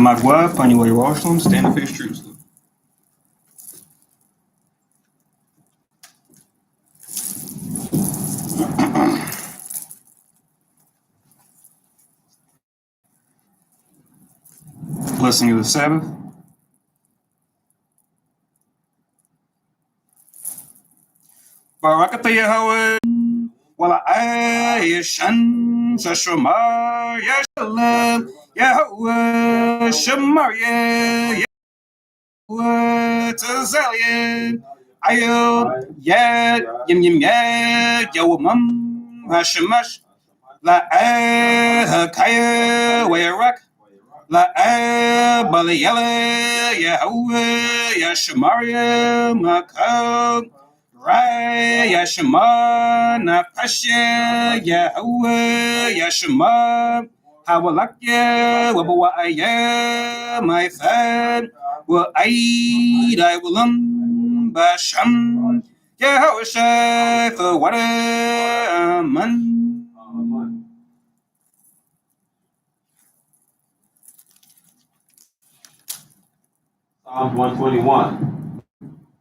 Magua, Panua Jerusalem, stand and face Jerusalem. Blessing of the Sabbath. Barakatah Yahweh, Wala Ayashan, Shashomar, Yashalam, Yahweh, Shamar, Yahweh, Tazalian, Ayod, Yad, Yim, Yad, Yawamam, Hashemash, La Kaya, Wayarak, La Balayala, Yahweh, Yashamaria, Makab, Rai, Yashama, Napasha, Yahweh, Yashama, Hawalakya, Wabawaya, my fan, will aid, I will Basham, Yahweh, for what a man. Psalm 121.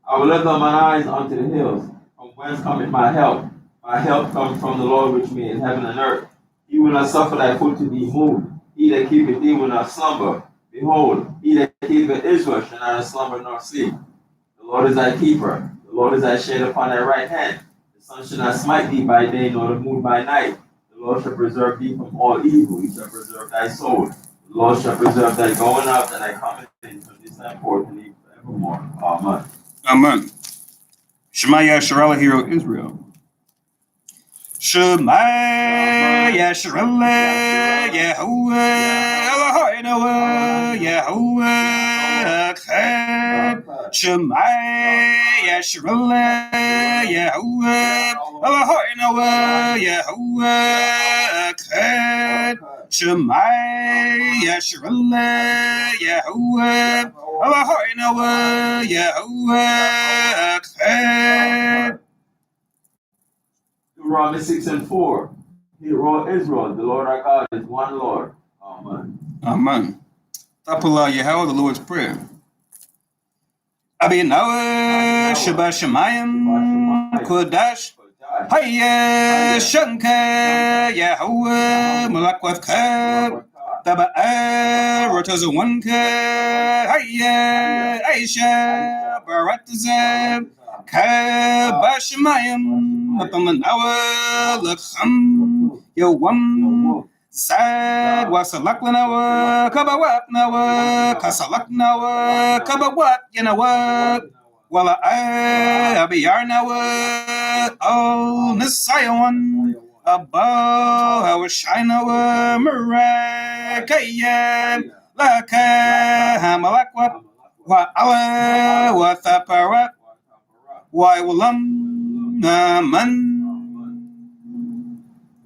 I will lift up mine eyes unto the hills, from whence cometh my help. My help comes from the Lord which made heaven and earth. He will not suffer thy foot to be moved. He that keepeth thee will not slumber. Behold, he that keepeth Israel shall neither slumber nor sleep. The Lord is thy keeper. The Lord is thy shade upon thy right hand. The sun shall not smite thee by day, nor the moon by night. The Lord shall preserve thee from all evil. He shall preserve thy soul. The Lord shall preserve thy going out and thy coming in from this time forth and even forevermore. Amen. Amen. Shema Yasharallah, hero of Israel. Shema Yasharallah, Yahweh, Eloheinu, Yahweh, Echad. Shema Yasharallah, Yahweh, Eloheinu, Yahweh, Echad. Shema Yasharallah, Yahweh, Eloheinu, Yahweh, Echad. Deuteronomy 6:4. Hear, all Israel, the Lord our God is one Lord. Amen. Amen. Tapula Yahweh, the Lord's Prayer. Abinawa Shabbat Shemayim Kodash Hayya Shanka Yahweh Malakwavka Taba'a Rotazawanka Hayya Aisha Baratazab Kabashamayim Mapamanawa Lakham Yawam Sad Wasalaklanawa Kabawapnawa Kasalaknawa Kabawat Yanawa Wala Abiyarnawa Oh Nisayawan Abo Hawashinawa Marakayan Laka Hamalakwa Wa Ala Wa Thapara Wa Walam Naman.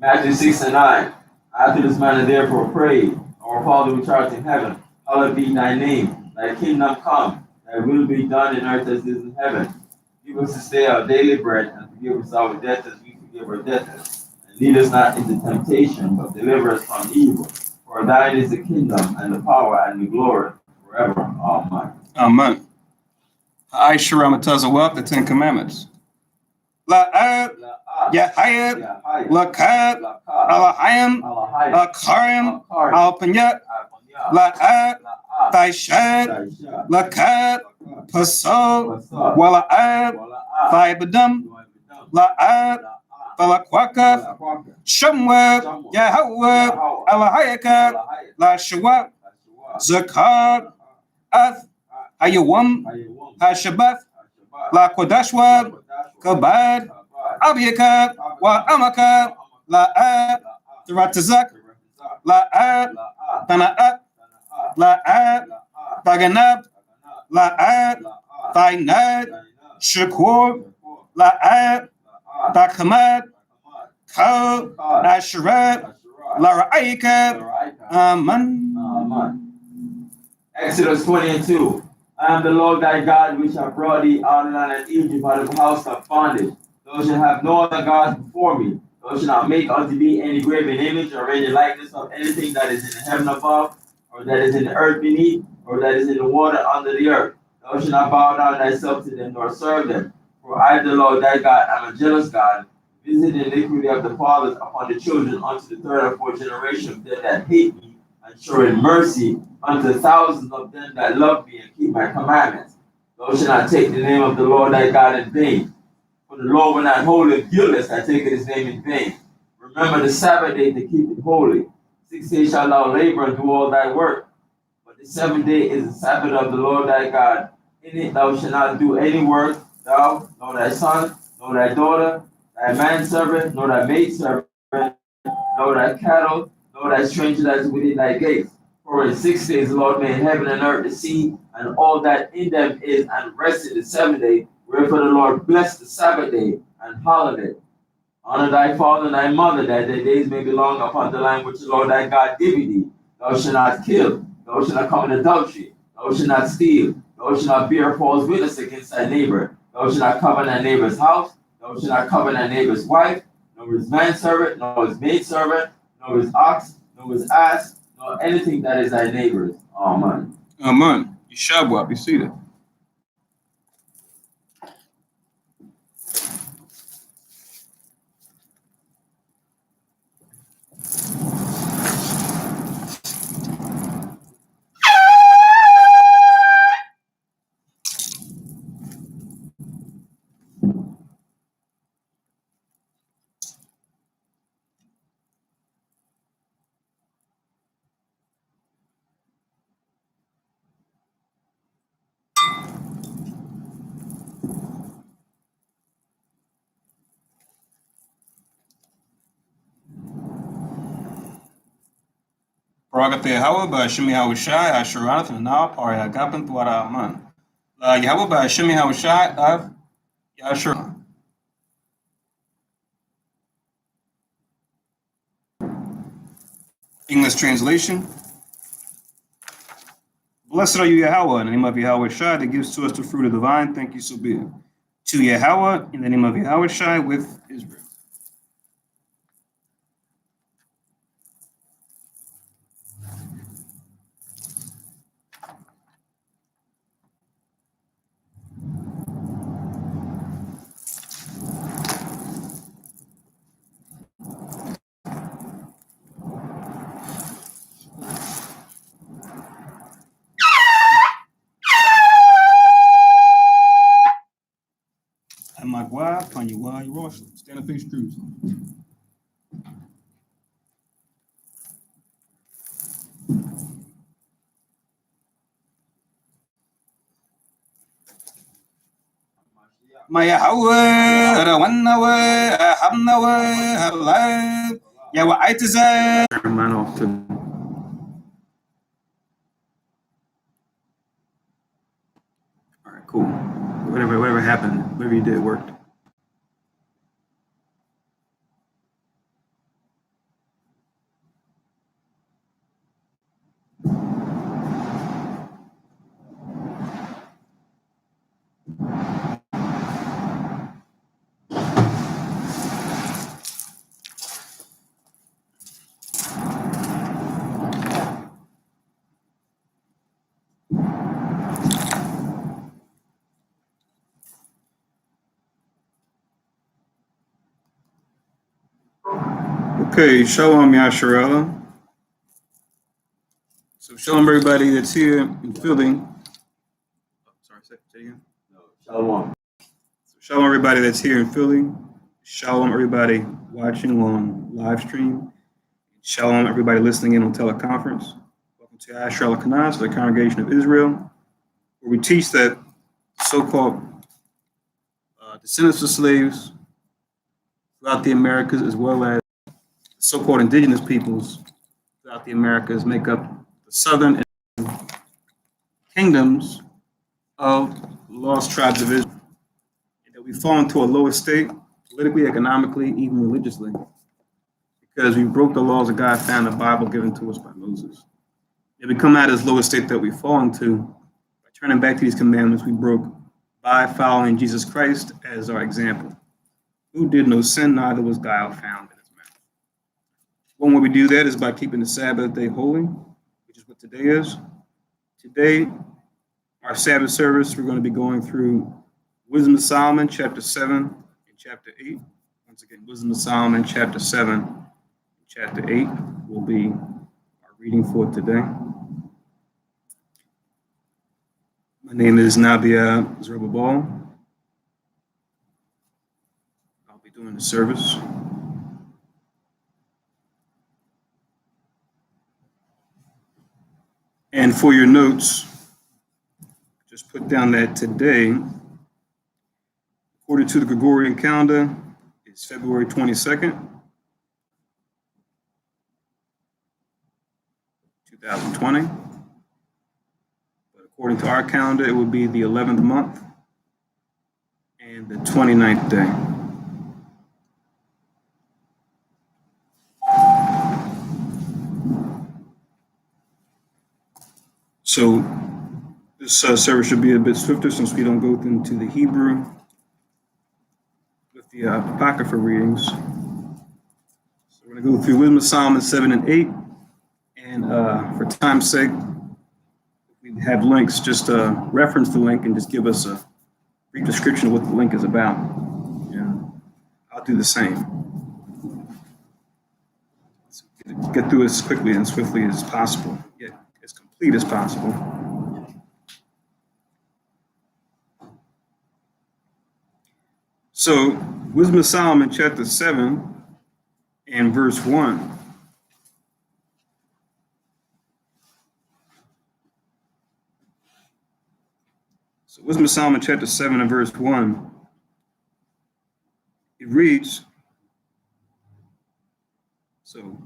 Matthew 6:9. After this manner therefore pray, Our Father which art in heaven, hallowed be thy name. Thy kingdom come, thy will be done in earth as it is in heaven. Give us this day our daily bread, and forgive us our debts as we forgive our debtors. And lead us not into temptation, but deliver us from evil. For thine is the kingdom, and the power, and the glory, forever. Amen. Amen. Aisha Ramatazawak, the Ten Commandments. La'at, Yahayat, Lakat, Alahayim, Akarim, Alpanyat, La'at, Thaishad, Lakat, Paso, Wala'at, Thaibadam, La'at, Thalakwaka, Shamwab, Yahweh, Alahayakat, Lashawak, Zakat, Ath, Ayawam, Hashabath, La Kodashwab, Kabad, Abiyakab, Wa Amakab, La'at, Taratazak, La'at, Tana'at, La'at, Taganab, La'at, Thainad, Shakur, La'at, Takhamad, Kal, Asherat, Lara'ikab, Aman. Exodus 20:2. I am the Lord thy God, which have brought thee out of the land of Egypt, out of the house of bondage. Thou shalt have no other gods before me. Thou shalt not make unto thee any graven image or any likeness of anything that is in the heaven above, or that is in the earth beneath, or that is in the water under the earth. Thou shalt not bow down thyself to them, nor serve them. For I, the Lord thy God, am a jealous God, visit the iniquity of the fathers upon the children unto the third and fourth generation of them that hate me, and showing mercy unto thousands of them that love me and keep my commandments. Thou shalt not take the name of the Lord thy God in vain. For the Lord will not hold him guiltless that taketh his name in vain. Remember the Sabbath day to keep it holy. 6 days shalt thou labor and do all thy work. But the seventh day is the Sabbath of the Lord thy God. In it thou shalt not do any work, thou, nor thy son, nor thy daughter, thy manservant, nor thy maidservant, nor thy cattle, nor thy stranger that is within thy gates. For in 6 days the Lord made heaven and earth, the sea, and all that in them is, and rested the seventh day. Wherefore the Lord blessed the Sabbath day and hallowed it. Honor thy father and thy mother, that their days may be long upon the land which the Lord thy God giveth thee. Thou shalt not kill, thou shalt not commit adultery, thou shalt not steal, thou shalt not bear false witness against thy neighbor, thou shalt not covet thy neighbor's house, thou shalt not covet thy neighbor's wife, nor his manservant, nor his maidservant, nor his ox, nor his ass, nor anything that is thy neighbor's. Amen. Amen. Yeshua, be seated. Baragate Yahweh by Shemi Hawashai, Asheranath, and now Pari Agapan Tuara Aman. Yahweh by Shemi Hawashai of Yashur. English translation. Blessed are you, Yahweh, in the name of Yahweh Shai, that gives to us the fruit of the vine. Thank you, so be it. To Yahweh, in the name of Yahweh Shai, with Israel. Amagwa, Panyawa, Rosh, stand up face cruise. My Yahweh, Rawannawe, Hamnawe, Halai, Yahweh Itazai. Man off to. All right, cool. Whatever happened, whatever you did worked. Okay, shalom, Yasharella. So shalom, everybody that's here in Philly. Oh, sorry, say again. No, shalom. So shalom, everybody that's here in Philly. Shalom, everybody watching on live stream. Shalom, everybody listening in on teleconference. Welcome to Yasharella Kanas, the Congregation of Israel, where we teach that so-called descendants of slaves throughout the Americas, as well as so-called indigenous peoples throughout the Americas, make up the southern kingdoms of lost tribes of Israel. And that we fall into a lower state, politically, economically, even religiously, because we broke the laws of God found in the Bible given to us by Moses. And we come out of this lower state that we fall into by turning back to these commandments we broke by following Jesus Christ as our example, who did no sin, neither was guile found in his mouth. One way we do that is by keeping the Sabbath day holy, which is is what today is. Today, our Sabbath service, we're going to be going through Wisdom of Solomon, chapter 7 and chapter 8. Once again, Wisdom of Solomon, chapter 7 and chapter 8 will be our reading for today. My name is Nabia Zerubbabel. I'll be doing the service. And for your notes, just put down that today, according to the Gregorian calendar, is February 22nd, 2020. But according to our calendar, it would be the 11th month and the 29th day. So this service should be a bit swifter since we don't go into the Hebrew with the Apocrypha readings. So we're going to go through Wisdom of Solomon 7 and 8. And for time's sake, we have links. Just reference the link and just give us a brief description of what the link is about. Yeah, I'll do the same. So get through it as quickly and swiftly as possible. Yet as complete as possible. So, Wisdom of Solomon, chapter 7 and verse 1. So, Wisdom of Solomon, chapter 7 and verse 1. It reads, so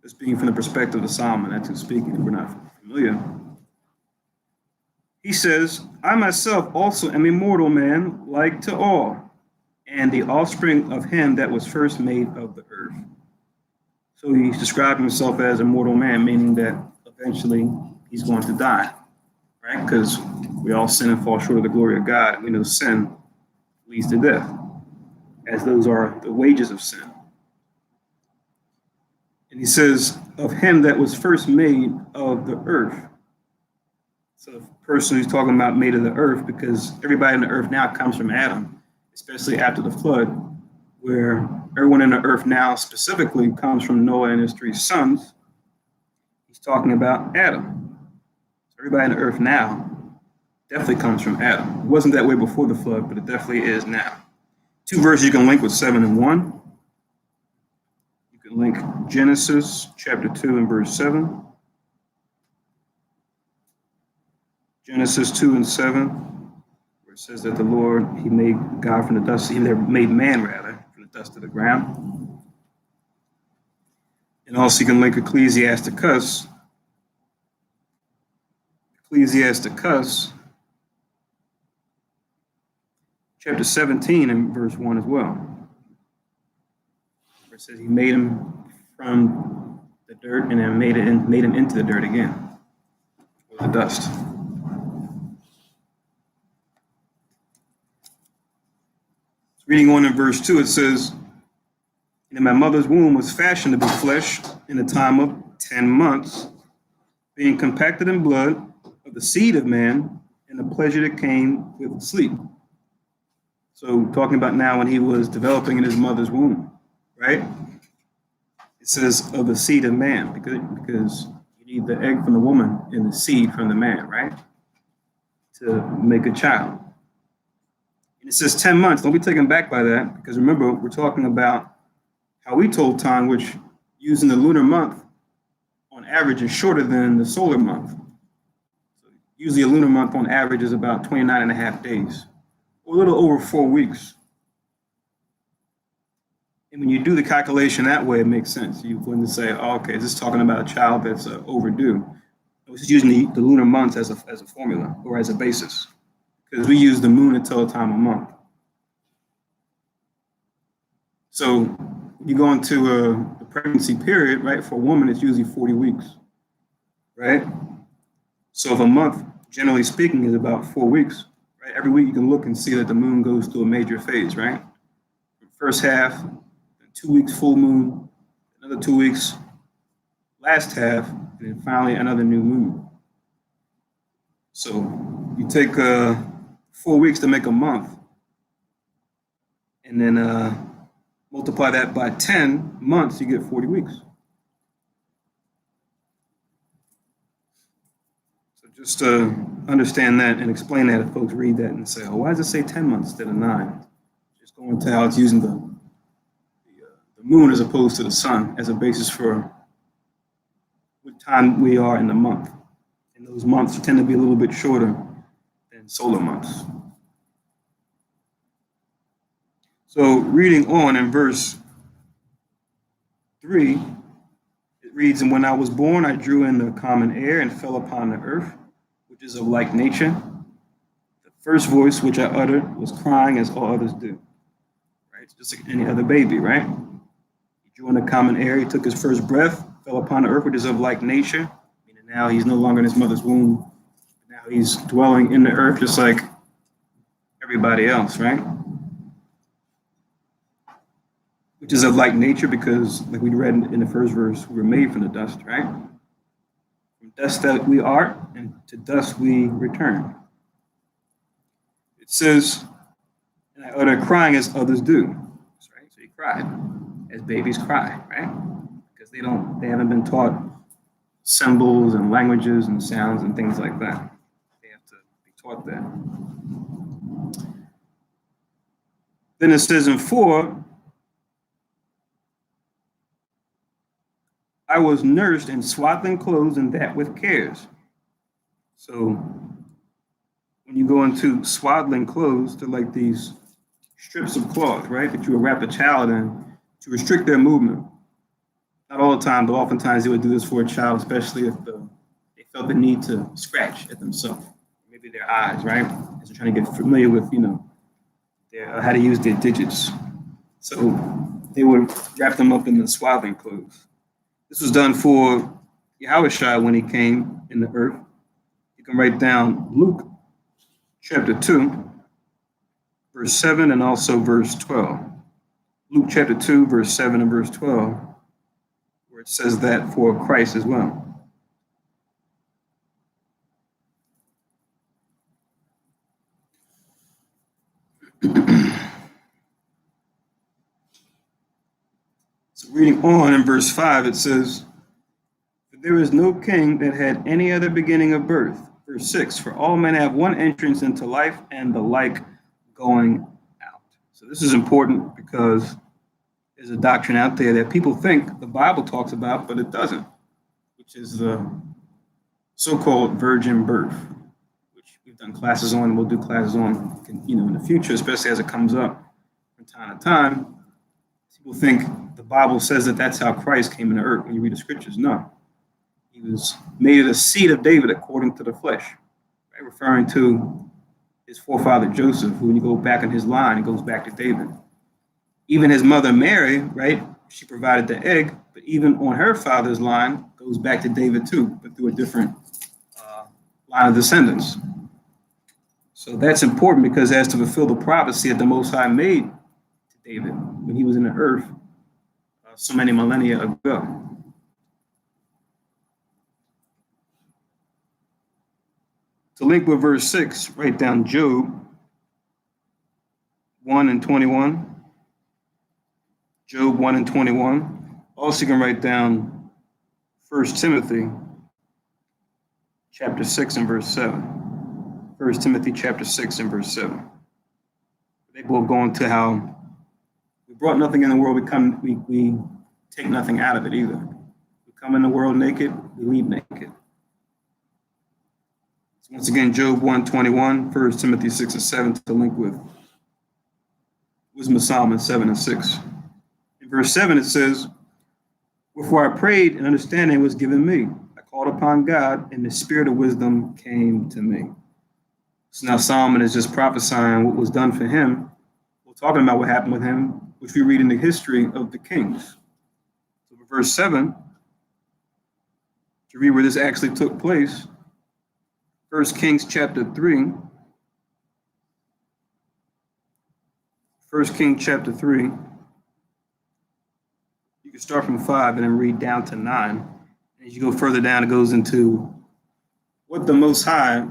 this being from the perspective of Solomon, that's who's speaking, if we're not familiar. He says, I myself also am a mortal man, like to all, and the offspring of him that was first made of the earth. So he's describing himself as a mortal man, meaning that eventually he's going to die, right? Because we all sin and fall short of the glory of God, and we know sin leads to death, as those are the wages of sin. And he says, of him that was first made of the earth. So the person who's talking about made of the earth, because everybody in the earth now comes from Adam, especially after the flood, where everyone in the earth now specifically comes from Noah and his 3 sons. He's talking about Adam. So everybody in the earth now definitely comes from Adam. It wasn't that way before the flood, but it definitely is now. 2 verses you can link with 7 and 1. Link Genesis chapter 2 and verse 7. Genesis 2 and 7, where it says that the Lord, he made God from the dust, he made man rather, from the dust of the ground. And also you can link Ecclesiasticus chapter 17 and verse 1 as well. It says he made him from the dirt and then made him into the dirt again, or the dust. Reading on in verse 2, it says, and in my mother's womb was fashioned to be flesh in the time of 10 months, being compacted in blood of the seed of man and the pleasure that came with sleep. So talking about now when he was developing in his mother's womb. Right? It says of the seed of man, because you need the egg from the woman and the seed from the man, right? To make a child. And it says 10 months. Don't be taken back by that, because remember, we're talking about how we told time, which using the lunar month on average is shorter than the solar month. So usually a lunar month on average is about 29 and a half days, or a little over 4 weeks. And when you do the calculation that way, it makes sense. You wouldn't say, oh, okay, is this talking about a child that's overdue? It's just using the lunar months as a formula or as a basis, because we use the moon to tell the time of month. So you go into the pregnancy period, right? For a woman, it's usually 40 weeks, right? So if a month, generally speaking, is about 4 weeks, right? Every week you can look and see that the moon goes through a major phase, right? First half, 2 weeks full moon, another 2 weeks, last half, and then finally another new moon. So you take 4 weeks to make a month, and then multiply that by 10 months, you get 40 weeks. So just to understand that and explain that if folks read that and say, oh, why does it say 10 months instead of 9? Just go into how it's using the moon as opposed to the sun as a basis for what time we are in the month. And those months tend to be a little bit shorter than solar months. So reading on in verse 3, it reads, and when I was born, I drew in the common air and fell upon the earth, which is of like nature. The first voice which I uttered was crying as all others do. Right? It's just like any other baby, right? He drew in the common air, he took his first breath, fell upon the earth, which is of like nature. Meaning now he's no longer in his mother's womb. Now he's dwelling in the earth just like everybody else, right? Which is of like nature because, like we read in the first verse, we were made from the dust, right? From dust that we are, and to dust we return. It says, and I uttered crying as others do, right? So he cried, as babies cry, right? Because they haven't been taught symbols and languages and sounds and things like that. They have to be taught that. Then it says in 4, I was nursed in swaddling clothes and that with cares. So when you go into swaddling clothes, they're like these strips of cloth, right, that you would wrap a child in to restrict their movement. Not all the time, but oftentimes they would do this for a child, especially if they felt the need to scratch at themselves, maybe their eyes, right, as they're trying to get familiar with, how to use their digits. So they would wrap them up in the swaddling clothes. This was done for Yahushua when he came in the earth. You can write down Luke chapter 2, verse 7, and also verse 12. Luke chapter 2, verse 7 and verse 12, where it says that for Christ as well. So reading on in verse 5, it says, there is no king that had any other beginning of birth. Verse 6, for all men have one entrance into life and the like going out. So this is important because there's a doctrine out there that people think the Bible talks about, but it doesn't, which is the so-called virgin birth, which we've done classes on and we'll do classes on, in the future, especially as it comes up from time to time. People think the Bible says that that's how Christ came into earth when you read the scriptures. No. He was made of the seed of David according to the flesh, right? Referring to his forefather Joseph, who when you go back in his line, it goes back to David. Even his mother Mary, right? She provided the egg, but even on her father's line goes back to David too, but through a different line of descendants. So that's important because it has to fulfill the prophecy that the Most High made to David when he was in the earth so many millennia ago. To link with verse 6, write down Job 1 and 21. Job 1 and 21. Also, you can write down 1 Timothy chapter 6 and verse 7. 1 Timothy chapter 6 and verse 7. They both go into how we brought nothing in the world, we take nothing out of it either. We come in the world naked, we leave naked. Once again, Job 1:21, 1 Timothy 6 and 7 to link with Wisdom of Solomon 7 and 6. In verse 7, it says, wherefore I prayed and understanding was given me. I called upon God and the spirit of wisdom came to me. So now Solomon is just prophesying what was done for him. We're talking about what happened with him, which we read in the history of the kings. So for verse 7, to read where this actually took place, 1 Kings chapter 3. 1 Kings chapter 3. You can start from 5 and then read down to 9. And As you go further down, it goes into what the Most High's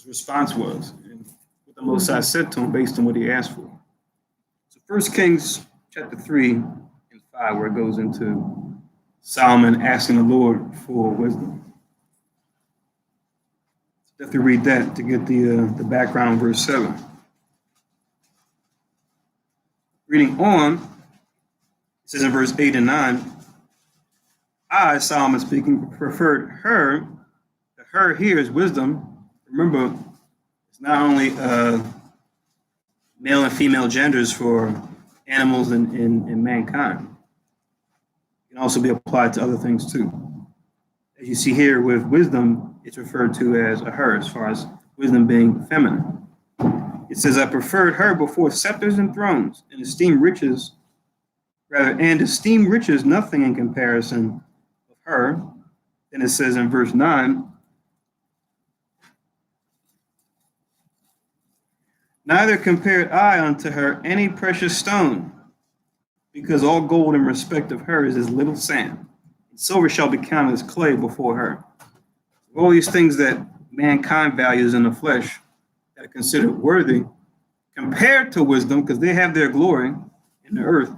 response was and what the Most High said to him based on what he asked for. So 1 Kings chapter 3 and 5, where it goes into Solomon asking the Lord for wisdom. So you have to read that to get the background in verse 7. Reading on, it says in verse 8 and 9, I, Solomon speaking, preferred her. The her here is wisdom. Remember, it's not only male and female genders for animals and mankind. It can also be applied to other things too. As you see here with wisdom, it's referred to as a her, as far as wisdom being feminine. It says, I preferred her before scepters and thrones, and esteem riches nothing in comparison of her. Then it says in verse 9, neither compared I unto her any precious stone, because all gold in respect of her is as little sand, and silver shall be counted as clay before her. All these things that mankind values in the flesh that are considered worthy, compared to wisdom, because they have their glory in the earth,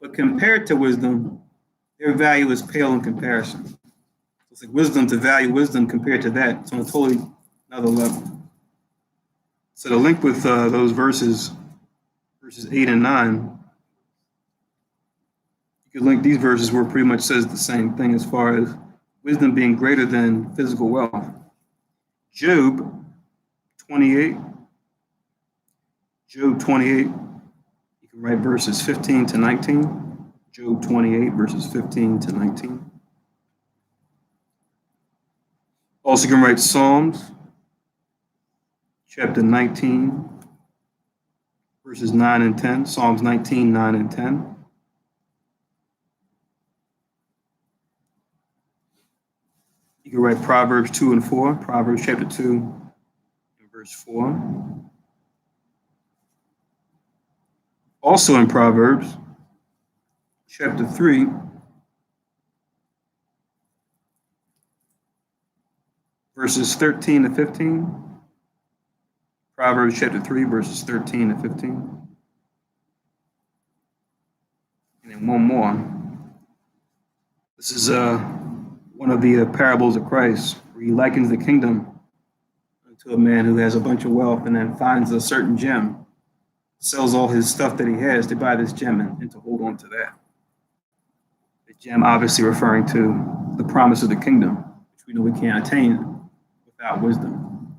but compared to wisdom, their value is pale in comparison. It's like wisdom, to value wisdom compared to that, it's on a totally another level. So to link with those verses 8 and 9, you could link these verses where it pretty much says the same thing as far as wisdom being greater than physical wealth. Job 28. Job 28, you can write verses 15 to 19. Job 28, verses 15 to 19. Also, you can write Psalms chapter 19, verses 9 and 10. Psalms 19, 9 and 10. You can write Proverbs 2 and 4. Proverbs chapter 2 and verse 4. Also in Proverbs chapter 3, verses 13 to 15. Proverbs chapter 3, verses 13 to 15. And then one more. This is one of the parables of Christ, where he likens the kingdom to a man who has a bunch of wealth and then finds a certain gem, sells all his stuff that he has to buy this gem and to hold on to that. The gem obviously referring to the promise of the kingdom, which we know we can't attain without wisdom.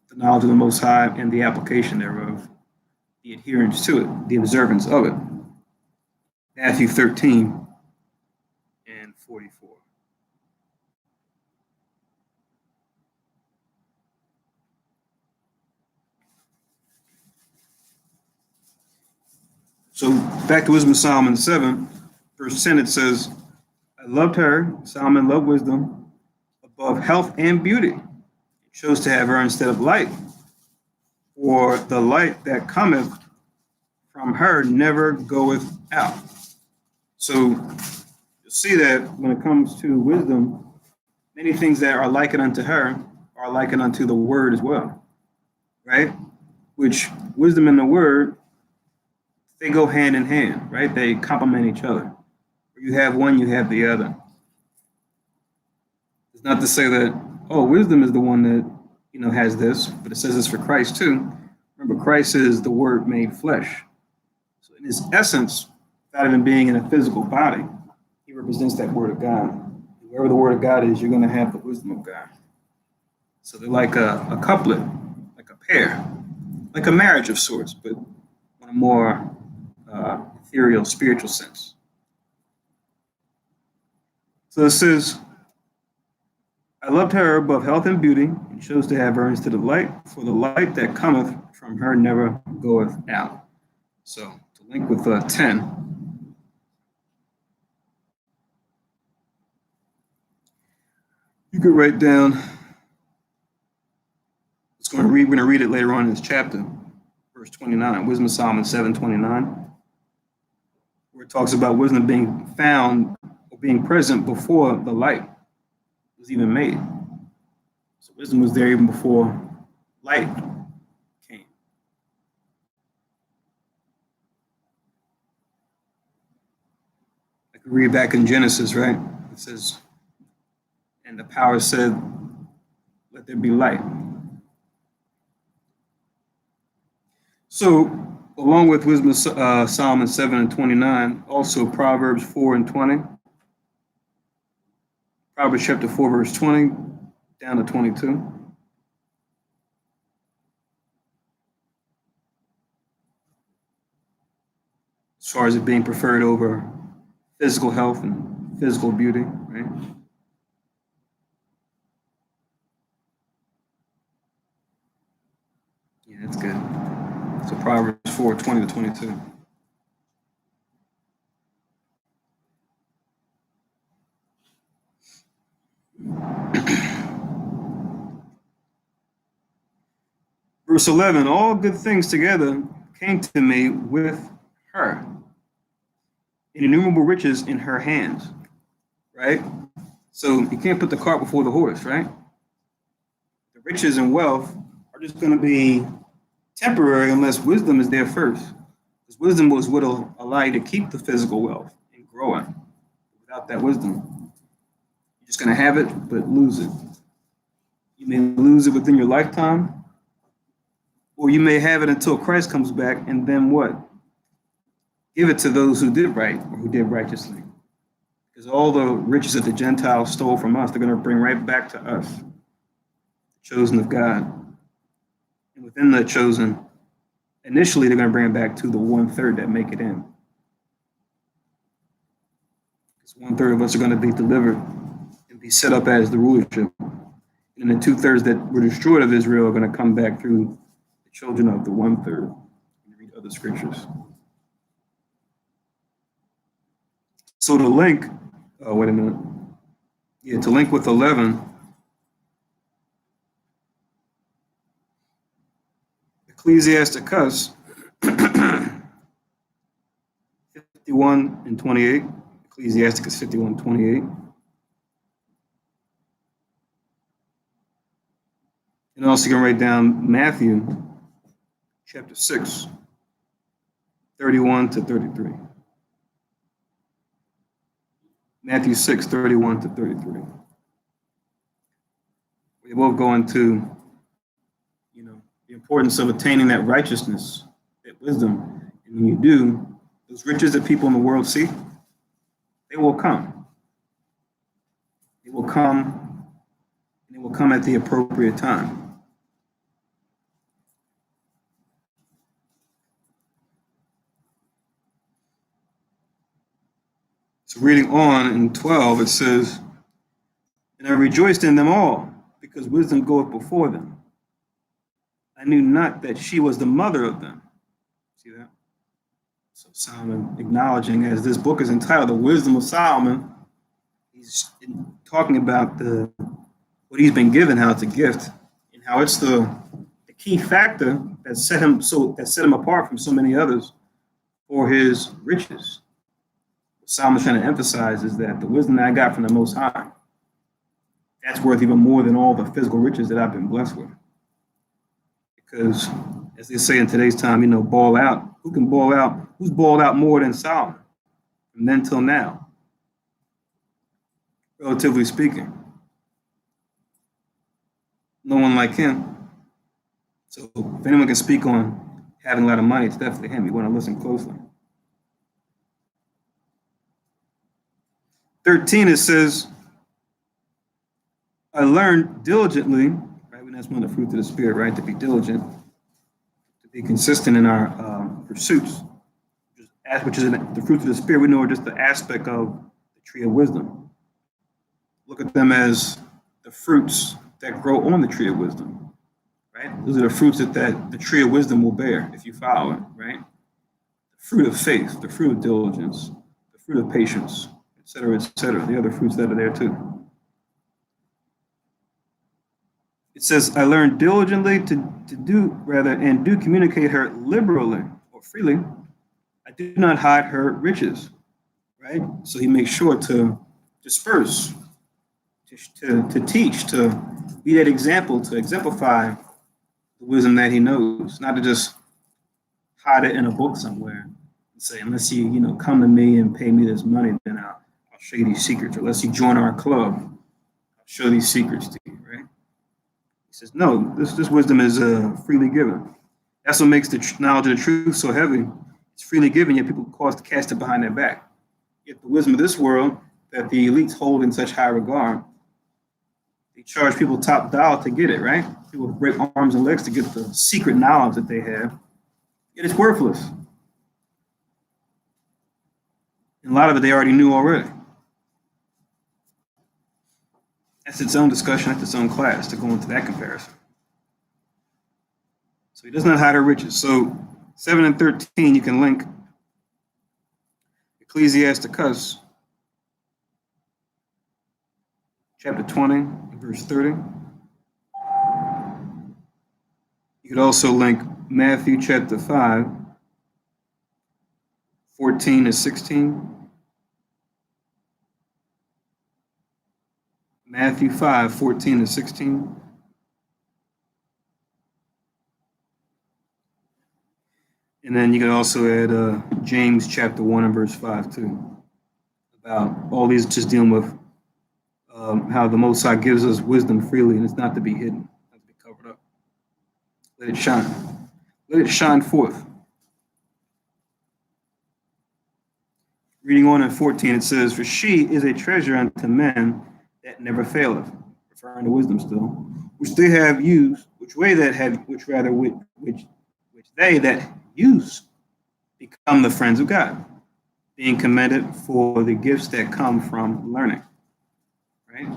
The knowledge of the Most High and the application thereof, the adherence to it, the observance of it. Matthew 13 and 44. So back to Wisdom of Solomon 7, verse 10, it says, I loved her, Solomon loved wisdom, above health and beauty. It chose to have her instead of light, for the light that cometh from her never goeth out. So you'll see that when it comes to wisdom, many things that are likened unto her are likened unto the word as well, right? Which wisdom and the word, they go hand in hand, right? They complement each other. Where you have one, you have the other. It's not to say that, oh, wisdom is the one that, has this, but it says this for Christ too. Remember, Christ is the word made flesh. So in his essence, without even being in a physical body, he represents that word of God. Wherever the word of God is, you're going to have the wisdom of God. So they're like a couplet, like a pair, like a marriage of sorts, but on a more ethereal, spiritual sense. So it says, I loved her above health and beauty, and chose to have her instead of light, for the light that cometh from her never goeth out. So to link with 10, you could write down, we're going to read it later on in this chapter, verse 29, Wisdom of Solomon 7:29, where it talks about wisdom being found being present before the light was even made. So wisdom was there even before light came. I could read back in Genesis, right? It says, and the power said, let there be light. So, along with Wisdom Solomon 7 and 29, also Proverbs 4 and 20, Proverbs chapter 4, verse 20, down to 22. As far as it being preferred over physical health and physical beauty, right? Yeah, that's good. So Proverbs 4, 20 to 22. Verse 11, all good things together came to me with her, and innumerable riches in her hands, right? So you can't put the cart before the horse, right? The riches and wealth are just going to be temporary unless wisdom is there first. Because wisdom was what will allow you to keep the physical wealth and grow it. Without that wisdom, you're just going to have it, but lose it. You may lose it within your lifetime, or you may have it until Christ comes back, and then what? Give it to those who did right or who did righteously. Because all the riches that the Gentiles stole from us, they're going to bring right back to us, the chosen of God. And within the chosen, initially they're going to bring it back to the 1/3 that make it in. Because 1/3 of us are going to be delivered and be set up as the rulership. And the 2/3 that were destroyed of Israel are going to come back through the children of the 1/3. And read other scriptures. So to link, wait a minute. Yeah, to link with 11, Ecclesiasticus 51 and 28. Ecclesiasticus 51 and 28. And also you can write down Matthew chapter 6, 31 to 33. Matthew 6, 31 to 33. We both go into, the importance of attaining that righteousness, that wisdom. And when you do, those riches that people in the world see, they will come. They will come, and they will come at the appropriate time. So reading on in 12, it says, and I rejoiced in them all, because wisdom goeth before them. I knew not that she was the mother of them. See that? So Solomon acknowledging, as this book is entitled, The Wisdom of Solomon, he's talking about what he's been given, how it's a gift, and how it's the key factor that set him apart from so many others for his riches. What Solomon's trying to emphasize is that the wisdom that I got from the Most High, that's worth even more than all the physical riches that I've been blessed with. Because, as they say in today's time, ball out. Who can ball out? Who's balled out more than Solomon from then till now, relatively speaking? No one like him. So if anyone can speak on having a lot of money, it's definitely him. You want to listen closely. 13, it says, I learned diligently, right? And that's one of the fruits of the Spirit, right? To be diligent, to be consistent in our pursuits, which is the fruits of the Spirit. We know are just the aspect of the tree of wisdom. Look at them as the fruits that grow on the tree of wisdom, right? Those are the fruits that the tree of wisdom will bear if you follow it, right? The fruit of faith, the fruit of diligence, the fruit of patience, et cetera, the other fruits that are there too. It says, I learned diligently to do communicate her liberally or freely. I do not hide her riches, right? So he makes sure to disperse, to teach, to be that example, to exemplify the wisdom that he knows, not to just hide it in a book somewhere and say, unless you come to me and pay me this money, then I'll show you these secrets. Or unless you join our club, I'll show these secrets to you, right? He says, no, this wisdom is freely given. That's what makes the knowledge of the truth so heavy. It's freely given, yet people cause to cast it behind their back. Yet the wisdom of this world that the elites hold in such high regard, they charge people top dollar to get it, right? People break arms and legs to get the secret knowledge that they have. Yet it's worthless. And a lot of it they already knew already. That's its own discussion, that's its own class to go into that comparison. So he does not hide her riches. So 7 and 13, you can link Ecclesiasticus, chapter 20, verse 30. You could also link Matthew chapter 5, 14 to 16. Matthew 5, 14 to 16. And then you could also add James chapter 1 and verse 5 too. About all these just dealing with how the Most High gives us wisdom freely, and it's not to be hidden, not to be covered up. Let it shine. Let it shine forth. Reading on in 14, it says, "For she is a treasure unto men that never faileth," referring to wisdom still, "which they have used, which they that use become the friends of God, being commended for the gifts that come from learning." Right?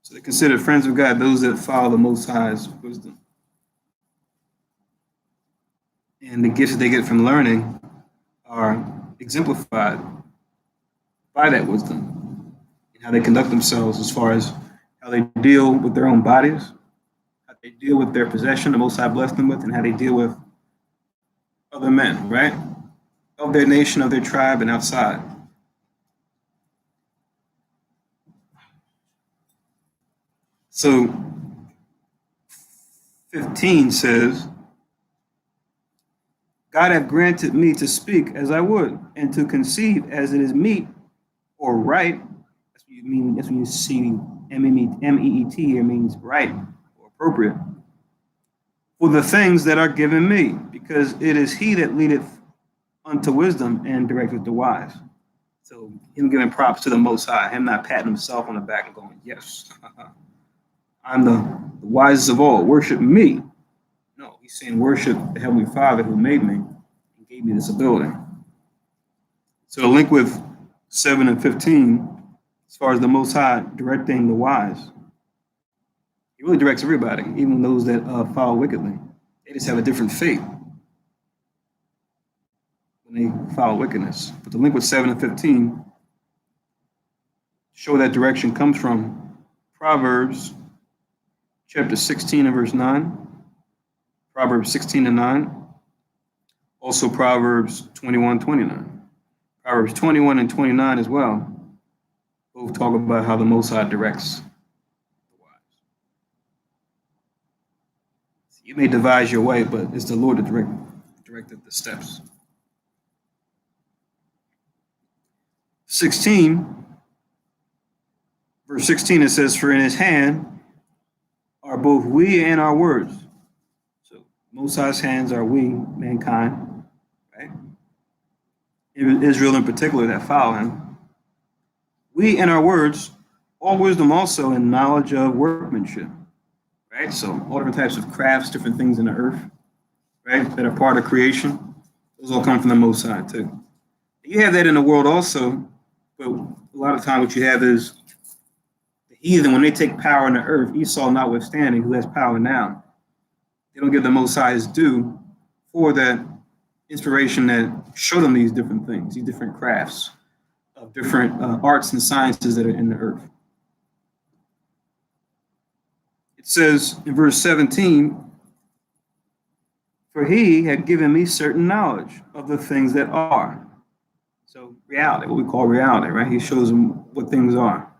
So they're considered friends of God, those that follow the Most High's wisdom. And the gifts that they get from learning are exemplified by that wisdom and how they conduct themselves as far as how they deal with their own bodies, how they deal with their possession the Most High blessed them with, and how they deal with other men, right? Of their nation, of their tribe, and outside. So 15 says, "God hath granted me to speak as I would, and to conceive as it is meet or right." That's what you mean. That's when you see MEET here means right or appropriate. "For the things that are given me, because it is he that leadeth unto wisdom and directeth the wise." So him giving props to the Most High, him not patting himself on the back and going, "Yes, I'm the wisest of all. Worship me." No, he's saying worship the Heavenly Father who made me and gave me this ability. So to link with 7 and 15, as far as the Most High directing the wise, he really directs everybody, even those that follow wickedly. They just have a different fate when they follow wickedness. But the link with 7 and 15 show that direction comes from Proverbs chapter 16 and verse 9. Proverbs 16 and 9. Also Proverbs 21, 29. Proverbs 21 and 29 as well. Both talk about how the Most High directs the wise. You may devise your way, but it's the Lord that directed the steps. 16, verse 16, it says, "For in his hand are both we and our words." So Most High's hands are we, mankind, right? Israel in particular that follow him. "We and our words, all wisdom also, and knowledge of workmanship." Right? So all different types of crafts, different things in the earth, right, that are part of creation, those all come from the Most High too. You have that in the world also, but a lot of times what you have is the heathen, when they take power in the earth, Esau notwithstanding, who has power now, they don't give the Most High his due for that inspiration that showed them these different things, these different crafts of different arts and sciences that are in the earth. It says in verse 17, "For he had given me certain knowledge of the things that are." So reality, what we call reality, right? He shows them what things are.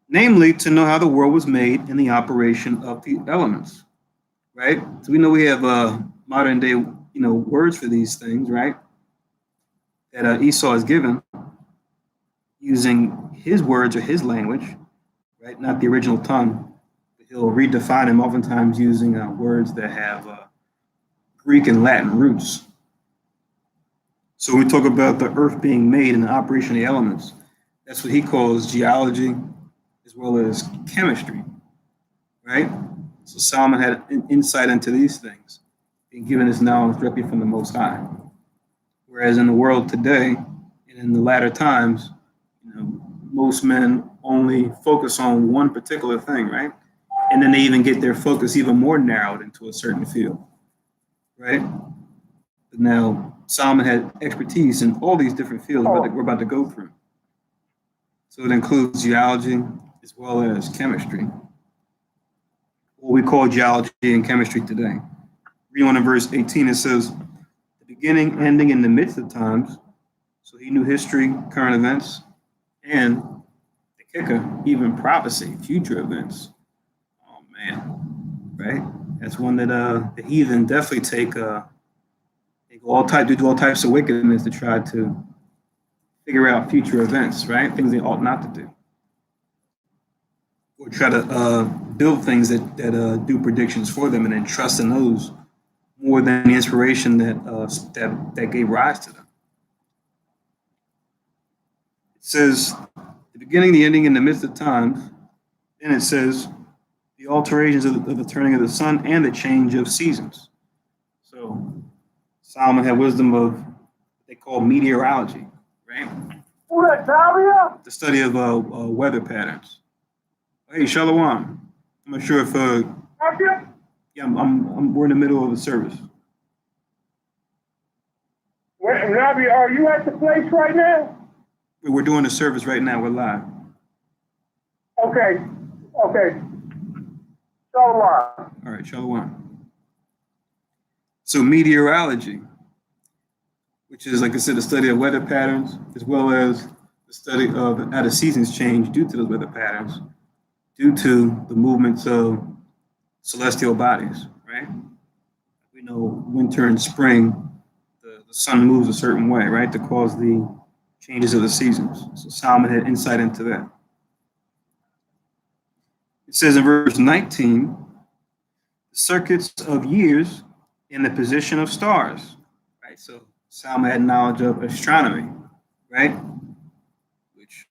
Namely, to know how the world was made and the operation of the elements, right? So we know we have modern day, words for these things, right? That Esau is given using his words or his language, right? Not the original tongue. He'll redefine them oftentimes using words that have Greek and Latin roots. So when we talk about the earth being made and the operation of the elements, that's what he calls geology as well as chemistry, right? So Solomon had an insight into these things, being given his knowledge directly from the Most High. Whereas in the world today and in the latter times, most men only focus on one particular thing, right? And then they even get their focus even more narrowed into a certain field, right? But now Solomon had expertise in all these different fields that we're about to go through. So it includes geology as well as chemistry, what we call geology and chemistry today. Reading on in verse 18, it says, the beginning, ending, in the midst of times. So he knew history, current events, and the kicker, even prophecy, future events. Oh man, right? That's one that the heathen definitely they do all types of wickedness to try to figure out future events, right? Things they ought not to do, or try to build things that do predictions for them, and then trust in those more than the inspiration that gave rise to them. It says the beginning, the ending, in the midst of times. Then it says the alterations of the turning of the sun and the change of seasons. So Solomon had wisdom of what they call meteorology, right? The study of weather patterns. Hey, Shalom. I'm not sure if yeah, we're in the middle of a service. Robbie, are you at the place right now? We're doing a service right now. We're live. Okay. Shalom. All right, Shalom. So meteorology, which is, like I said, the study of weather patterns, as well as the study of how the seasons change due to those weather patterns, due to the movements of celestial bodies, right? We know winter and spring, the sun moves a certain way, right, to cause the changes of the seasons. So Solomon had insight into that. It says in verse 19, the circuits of years and the position of stars, right? So Solomon had knowledge of astronomy, right? Which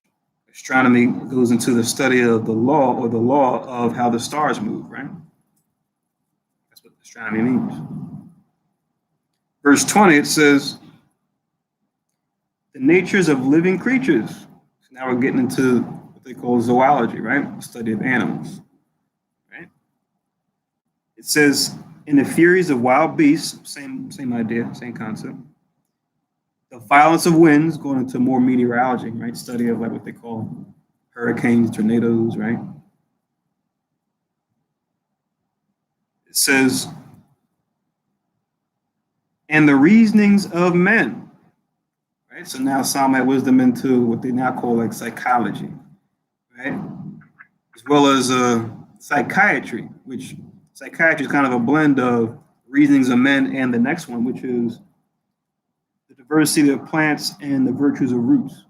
astronomy goes into the study of the law of how the stars move, right? That's what astronomy means. Verse 20, it says, the natures of living creatures. So now we're getting into what they call zoology, right? The study of animals, right? It says, in the furies of wild beasts, same idea, same concept. The violence of winds, going into more meteorology, right? Study of like what they call hurricanes, tornadoes, right? It says, and the reasonings of men. Right? So now Solomon had wisdom into what they now call like psychology, right? As well as psychiatry, which psychiatry is kind of a blend of reasonings of men and the next one, which is the diversity of plants and the virtues of roots.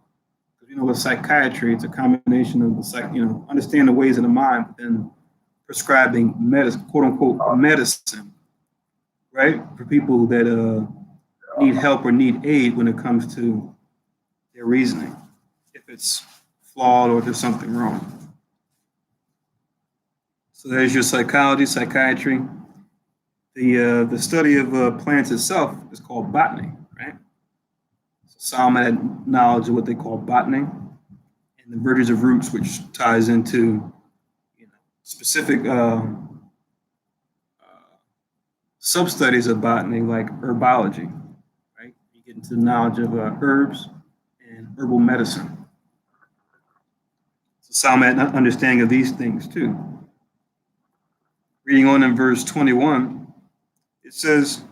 Because with psychiatry, it's a combination of understand the ways of the mind, but then prescribing medicine, quote unquote, medicine, right? For people that need help or need aid when it comes to their reasoning, if it's flawed or if there's something wrong. So there's your psychology, psychiatry. The study of plants itself is called botany, right? So Solomon had knowledge of what they call botany and the virtues of roots, which ties into specific sub-studies of botany like herbology, right? You get into the knowledge of herbs and herbal medicine. So Solomon had an understanding of these things too. Reading on in verse 21, it says,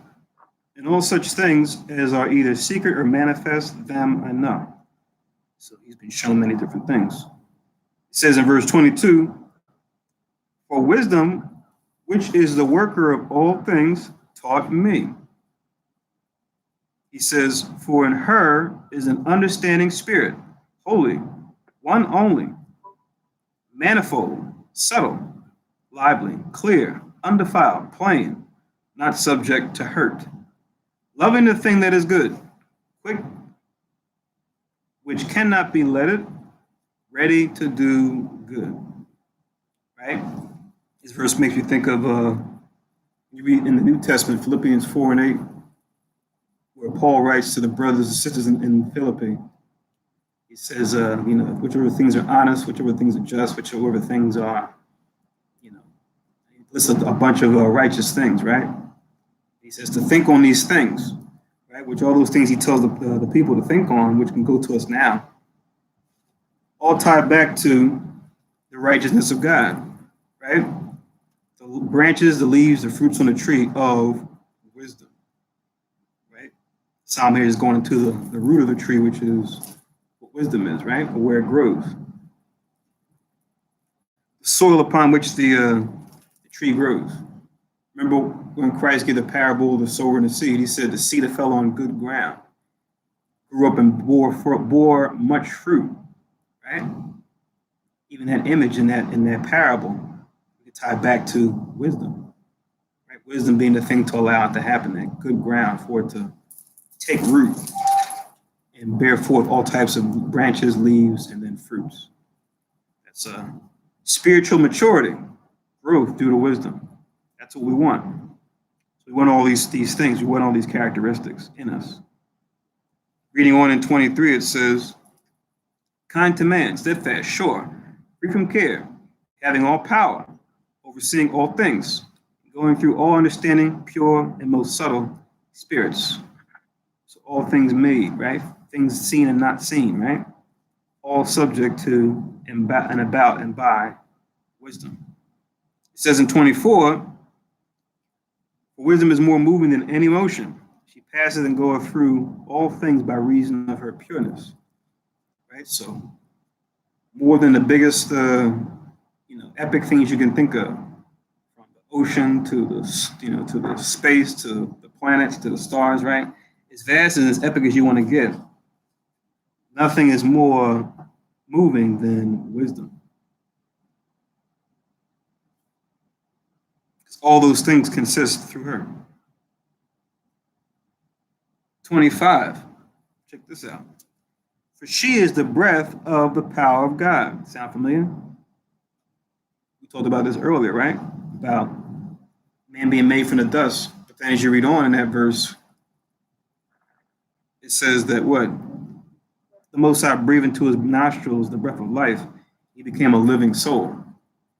And all such things as are either secret or manifest, them I know. So he's been shown many different things. It says in verse 22, for wisdom, which is the worker of all things, taught me. He says, for in her is an understanding spirit, holy, one only, manifold, subtle, lively, clear, undefiled, plain, not subject to hurt, loving the thing that is good, quick, which cannot be letted, ready to do good. Right? This verse makes you think of, you read in the New Testament, Philippians 4 and 8, where Paul writes to the brothers and sisters in Philippi. He says, whichever things are honest, whichever things are just, whichever things are, he lists a bunch of righteous things, right? He says to think on these things, right? Which all those things he tells the people to think on, which can go to us now, all tied back to the righteousness of God, right? The branches, the leaves, the fruits on the tree of wisdom, right? Psalm here is going into the root of the tree, which is what wisdom is, right? Or where it grows. The soil upon which the tree grows. Remember when Christ gave the parable of the sower and the seed, he said the seed that fell on good ground grew up and bore much fruit, right? Even that image in that parable, we tie back to wisdom, right? Wisdom being the thing to allow it to happen, that good ground for it to take root and bear forth all types of branches, leaves, and then fruits. That's spiritual maturity, growth due to wisdom. That's what we want. So we want all these things. We want all these characteristics in us. Reading on in 23, it says, kind to man, steadfast, sure, free from care, having all power, overseeing all things, going through all understanding, pure and most subtle spirits. So all things made, right? Things seen and not seen, right? All subject to and about and by wisdom. It says in 24, for wisdom is more moving than any motion. She passes and goeth through all things by reason of her pureness. Right? So more than the biggest epic things you can think of, from the ocean to to the space, to the planets, to the stars, right? As vast and as epic as you want to get, nothing is more moving than wisdom. All those things consist through her. 25. Check this out. For she is the breath of the power of God. Sound familiar? We talked about this earlier, right? About man being made from the dust. But then as you read on in that verse, it says that what? The Most High breathed into his nostrils the breath of life. He became a living soul.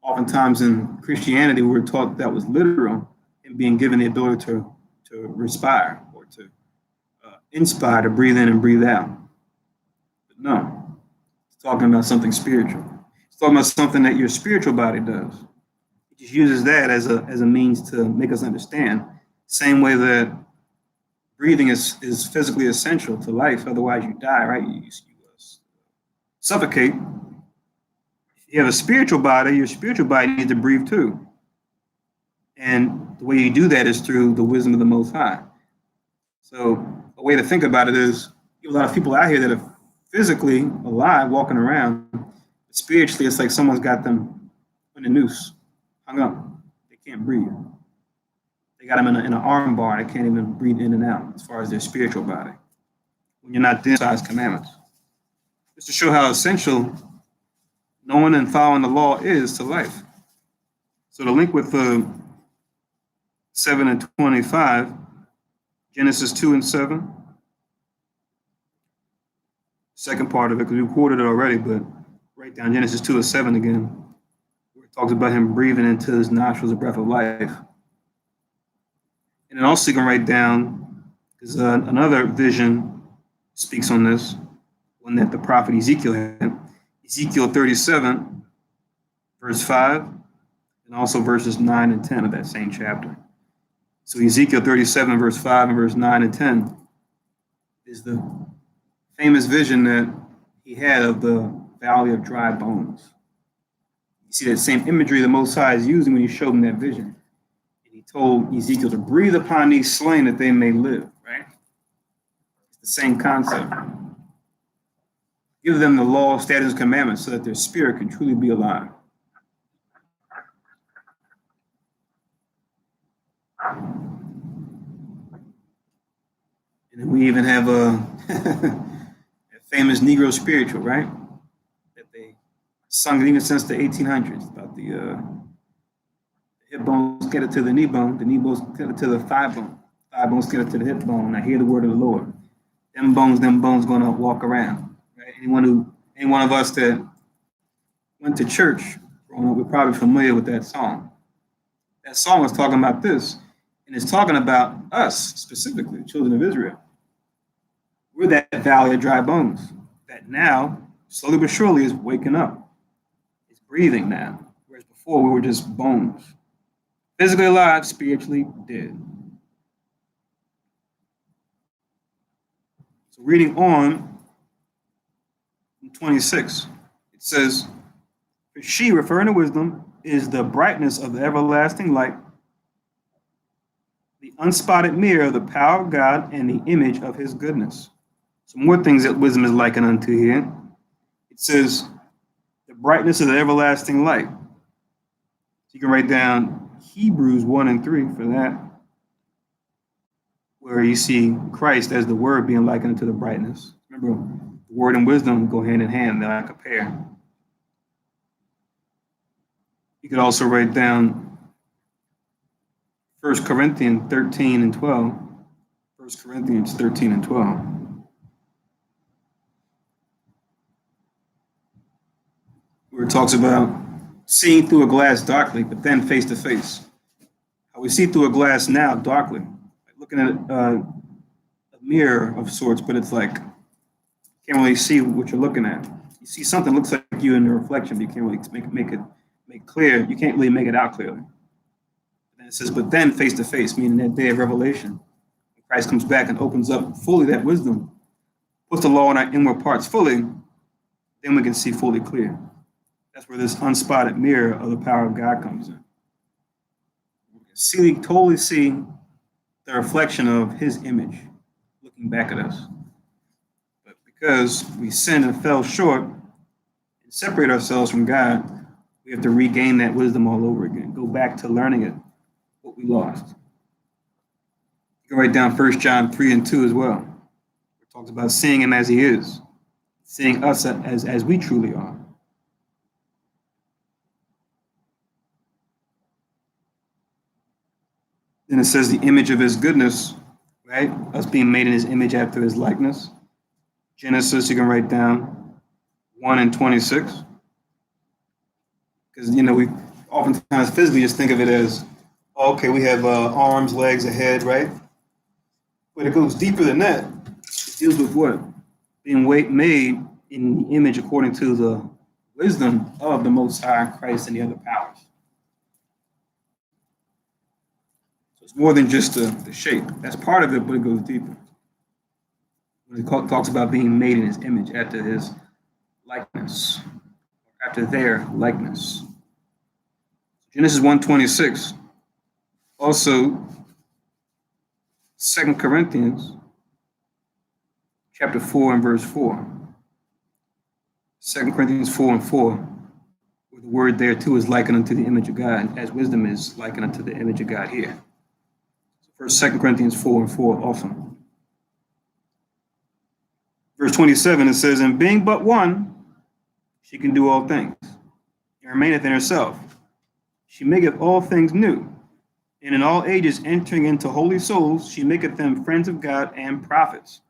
Oftentimes in Christianity, we're taught that was literal and being given the ability to respire or to inspire, to breathe in and breathe out. But no, it's talking about something spiritual. It's talking about something that your spiritual body does. It just uses that as a means to make us understand. Same way that breathing is physically essential to life. Otherwise, you die, right? You suffocate. You have a spiritual body, your spiritual body needs to breathe too. And the way you do that is through the wisdom of the Most High. So a way to think about it is, you have a lot of people out here that are physically alive, walking around. But spiritually, it's like someone's got them in a noose, hung up. They can't breathe. They got them in an arm bar. They can't even breathe in and out as far as their spiritual body. When you're not doing God's commandments. Just to show how essential knowing and following the law is to life. So to link with 7 and 25, Genesis 2 and 7. Second part of it, because we quoted it already, but write down Genesis 2 and 7 again, where it talks about him breathing into his nostrils the breath of life. And then also you can write down, because another vision speaks on this, one that the prophet Ezekiel had. Ezekiel 37, verse 5, and also verses 9 and 10 of that same chapter. So Ezekiel 37, verse 5 and verse 9 and 10 is the famous vision that he had of the valley of dry bones. You see that same imagery the Most High is using when he showed him that vision. And he told Ezekiel to breathe upon these slain that they may live, right? It's the same concept. Give them the law, statutes, and commandments so that their spirit can truly be alive. And then we even have a famous Negro spiritual, right? That they sung even since the 1800s about the hip bones scattered to the knee bones scattered to the thigh bones scattered to the hip bone. I hear the word of the Lord. Them bones gonna walk around. Right? Any one of us that went to church growing up, we're probably familiar with that song. That song was talking about this, and it's talking about us specifically, the children of Israel. We're that valley of dry bones that now, slowly but surely, is waking up. It's breathing now, whereas before we were just bones. Physically alive, spiritually dead. So reading on in 26, it says, "For she, referring to wisdom, is the brightness of the everlasting light, the unspotted mirror of the power of God and the image of his goodness." Some more things that wisdom is likened unto here. It says, the brightness of the everlasting light. So you can write down Hebrews 1 and 3 for that, where you see Christ as the word being likened to the brightness. Remember, the word and wisdom go hand in hand, they're like a pair. You could also write down 1 Corinthians 13 and 12. 1 Corinthians 13 and 12. Where it talks about seeing through a glass darkly, but then face to face. How we see through a glass now darkly, like looking at a mirror of sorts, but it's like you can't really see what you're looking at. You see something looks like you in the reflection, but you can't really make it clear. You can't really make it out clearly. And it says, but then face to face, meaning that day of revelation, when Christ comes back and opens up fully that wisdom, puts the law in our inward parts fully, then we can see fully clear. That's where this unspotted mirror of the power of God comes in. We can totally see the reflection of his image looking back at us. But because we sinned and fell short and separate ourselves from God, we have to regain that wisdom all over again, go back to learning it, what we lost. You can write down 1 John 3 and 2 as well. It talks about seeing him as he is, seeing us as we truly are. Then it says the image of his goodness, right? Us being made in his image after his likeness. Genesis, you can write down 1 and 26. Because, we oftentimes physically just think of it as, okay, we have arms, legs, a head, right? But it goes deeper than that. It deals with what? Being made in the image according to the wisdom of the Most High, Christ, and the other powers. It's more than just the shape. That's part of it, but it goes deeper. When it talks about being made in his image after his likeness, after their likeness. Genesis 1:26. Also, 2 Corinthians chapter 4 and verse 4. 2 Corinthians 4 and 4, where the word there too is likened unto the image of God, as wisdom is likened unto the image of God here. First, 2 Corinthians 4 and 4 also. Verse 27, it says, and being but one, she can do all things, and remaineth in herself. She maketh all things new, and in all ages entering into holy souls, she maketh them friends of God and prophets.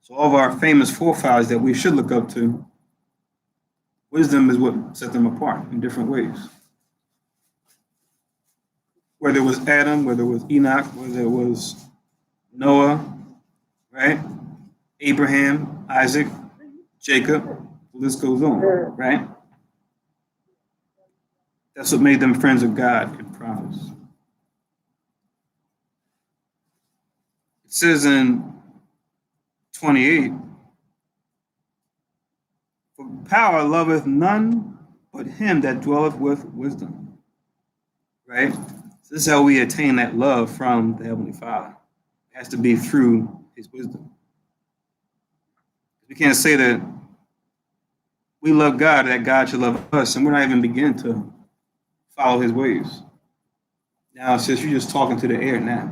So all of our famous forefathers that we should look up to, wisdom is what set them apart in different ways. Whether it was Adam, whether it was Enoch, whether it was Noah, right? Abraham, Isaac, Jacob, the list goes on, right? That's what made them friends of God and prophets. says in 28, for power loveth none but him that dwelleth with wisdom. Right? So this is how we attain that love from the Heavenly Father. It has to be through his wisdom. We can't say that we love God, that God should love us, and we're not even beginning to follow his ways. Now, sis, you're just talking to the air now.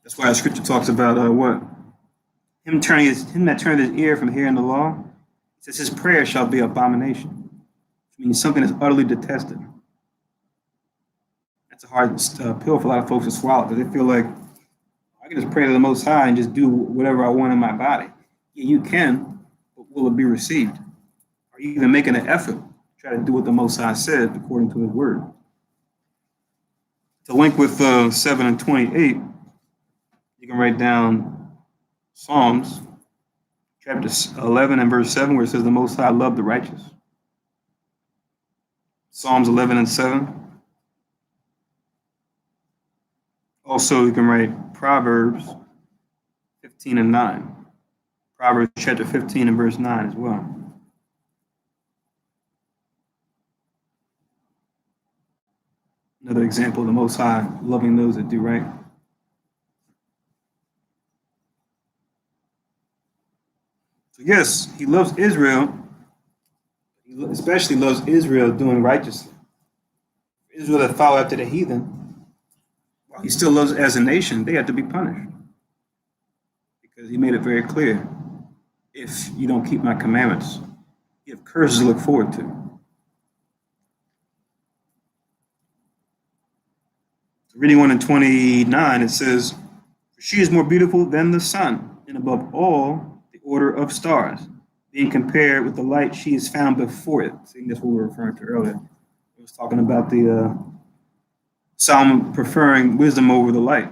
That's why the scripture talks about what? Him that turned his ear from hearing the law. It says his prayer shall be abomination. Which means something that's utterly detested. That's a hard pill for a lot of folks to swallow because they feel like I can just pray to the Most High and just do whatever I want in my body. Yeah, you can, but will it be received? Are you even making an effort to try to do what the Most High said according to his word? To link with 7 and 28, you can write down Psalms chapter 11 and verse 7, where it says the Most High loved the righteous. Psalms 11 and 7. Also, you can write Proverbs 15 and 9. Proverbs chapter 15 and verse 9 as well. Another example of the Most High loving those that do right. So yes, he loves Israel. He especially loves Israel doing righteously. Israel that follow after the heathen, while he still loves as a nation, they have to be punished. Because he made it very clear, if you don't keep my commandments, you have curses to look forward to. Reading 1 and 29, it says, she is more beautiful than the sun, and above all the order of stars. Being compared with the light, she is found before it. See, that's what we were referring to earlier. It was talking about the Solomon preferring wisdom over the light.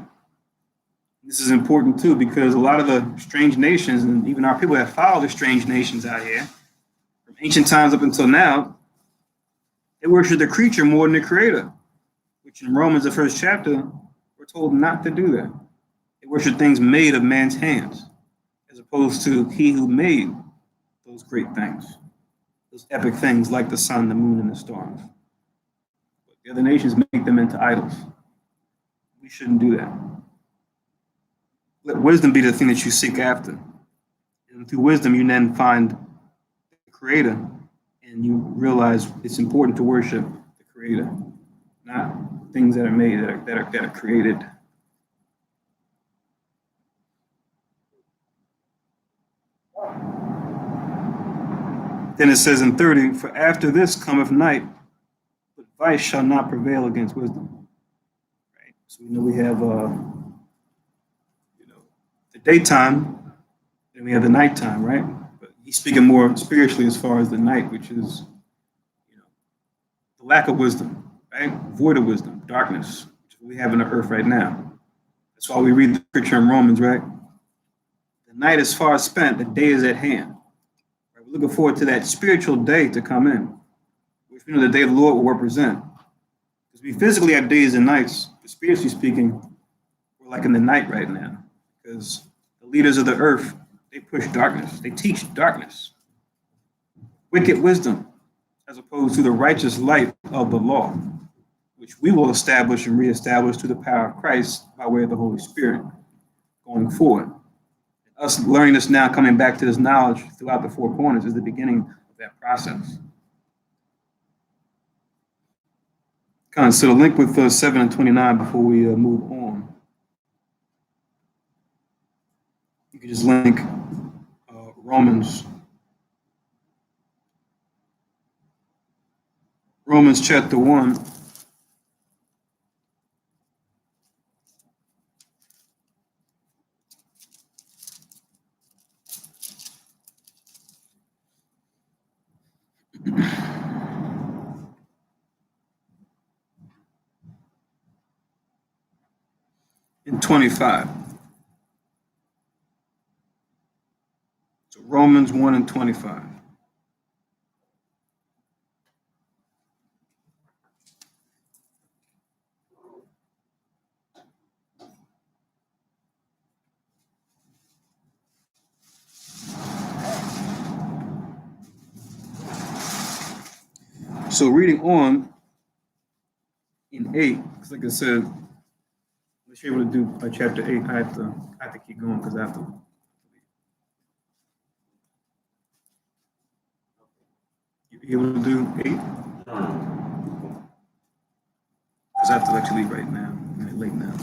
This is important too, because a lot of the strange nations, and even our people that follow the strange nations out here, from ancient times up until now, they worship the creature more than the creator, which in Romans, the first chapter, we're told not to do that. They worship things made of man's hands, as opposed to he who made those great things, those epic things like the sun, the moon, and the stars. But the other nations make them into idols. We shouldn't do that. Let wisdom be the thing that you seek after. And through wisdom, you then find the Creator, and you realize it's important to worship the Creator, not things that are made, that are created. Then it says in 30, for after this cometh night, but vice shall not prevail against wisdom. Right? So we know we have the daytime, and we have the nighttime, right? But he's speaking more spiritually as far as the night, which is the lack of wisdom, right? Void of wisdom, darkness, which is what we have in the earth right now. That's why we read the scripture in Romans, right? The night is far spent, the day is at hand. Right? We're looking forward to that spiritual day to come in, which we know the day of the Lord will represent. Because we physically have days and nights, but spiritually speaking, we're like in the night right now. Because the leaders of the earth, they push darkness. They teach darkness. Wicked wisdom, as opposed to the righteous light of the law, which we will establish and reestablish through the power of Christ by way of the Holy Spirit going forward. Us learning this now, coming back to this knowledge throughout the four corners is the beginning of that process. So the link with 7 and 29 before we move on. You can just link Romans chapter 1. In 25. So Romans 1 and 25. So reading on in 8, because like I said, unless you're able to do chapter 8, I have to keep going because I have to. You able to do 8? Because I have to let you leave right now. I'm late now.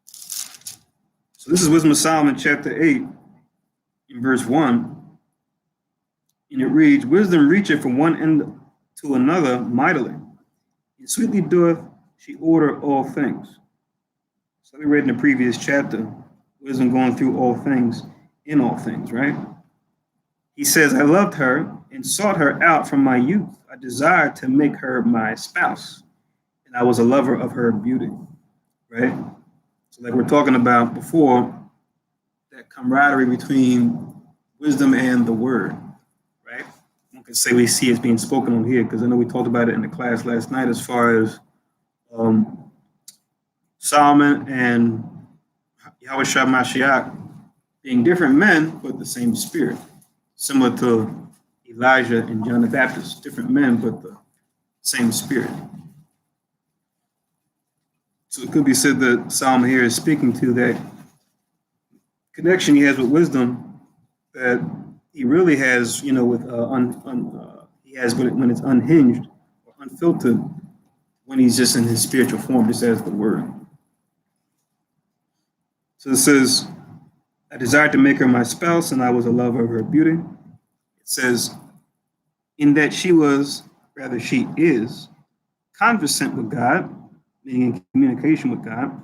So this is Wisdom of Solomon, chapter 8, in verse 1. And it reads, Wisdom reacheth from one end to another mightily, and sweetly doeth she order all things. So we read in the previous chapter, wisdom going through all things, in all things, right? He says, I loved her and sought her out from my youth. I desired to make her my spouse, and I was a lover of her beauty, right? So like we're talking about before, that camaraderie between wisdom and the word, right? One could say we see it's being spoken on here because I know we talked about it in the class last night as far as Solomon and Yahweh Mashiach being different men, but the same spirit, similar to Elijah and John the Baptist, different men, but the same spirit. So it could be said that Solomon here is speaking to that connection he has with wisdom that he really has, with he has when it's unhinged or unfiltered, when he's just in his spiritual form, just as the word. So it says, I desired to make her my spouse, and I was a lover of her beauty. It says, in that she is, conversant with God, being in communication with God.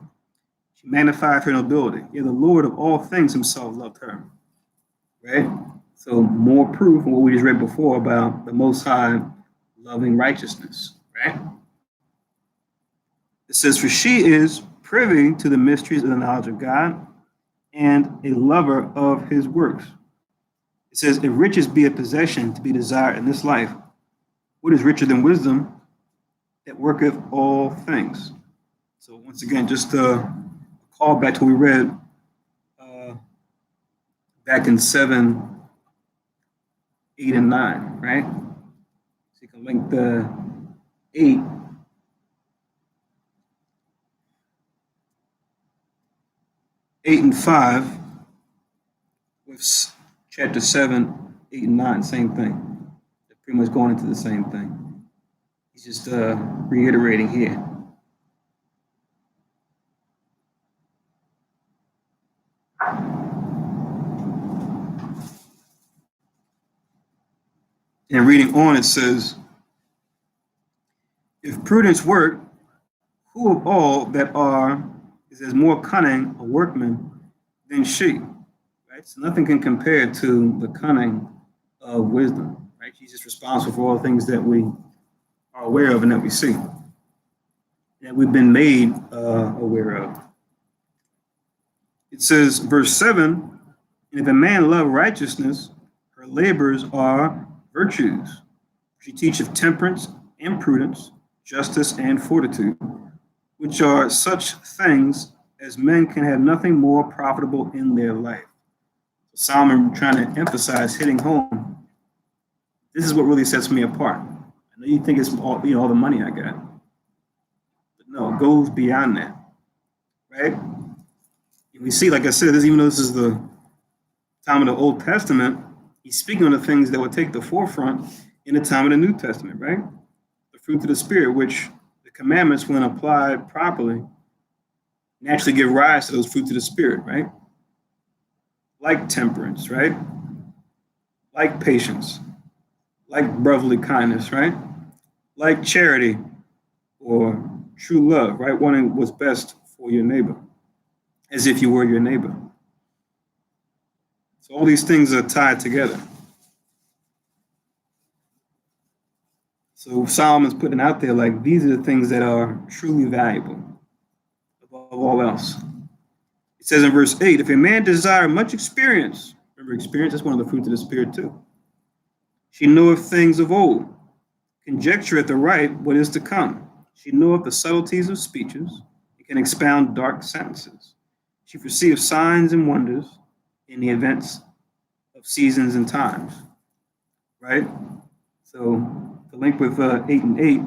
She magnified her nobility. Yeah, the Lord of all things himself loved her, right? So more proof of what we just read before about the Most High loving righteousness, right? It says, for she is privy to the mysteries of the knowledge of God and a lover of his works. It says, if riches be a possession to be desired in this life, what is richer than wisdom that worketh all things? So once again, just a call back to what we read back in 7, 8, and 9, right? So you can link the 8 and 5 with chapter 7, 8, and 9, same thing. They're pretty much going into the same thing. He's just reiterating here. And reading on, it says, if prudence work, who of all that are is as more cunning a workman than she? Right? So nothing can compare to the cunning of wisdom. Right? She's just responsible for all things that we are aware of and that we see, that we've been made aware of. It says, verse 7, and if a man love righteousness, her labors are virtues. She teacheth temperance and prudence, justice and fortitude, which are such things as men can have nothing more profitable in their life. So Solomon trying to emphasize, hitting home, this is what really sets me apart. I know you think it's all the money I got, but no, it goes beyond that, right? And we see, like I said, even though this is the time of the Old Testament, he's speaking on the things that would take the forefront in the time of the New Testament, right? The fruit of the Spirit, which the commandments, when applied properly, naturally give rise to those fruits of the Spirit, right? Like temperance, right? Like patience, like brotherly kindness, right? Like charity or true love, right? Wanting what's best for your neighbor, as if you were your neighbor. So all these things are tied together. So Solomon's putting out there like these are the things that are truly valuable above all else. It says in verse 8, if a man desire much experience, remember experience is one of the fruits of the Spirit too. She knoweth things of old, conjectureth aright what is to come. She knoweth the subtleties of speeches, and can expound dark sentences. She perceiveth signs and wonders in the events of seasons and times. Right? So To link with 8 and 8,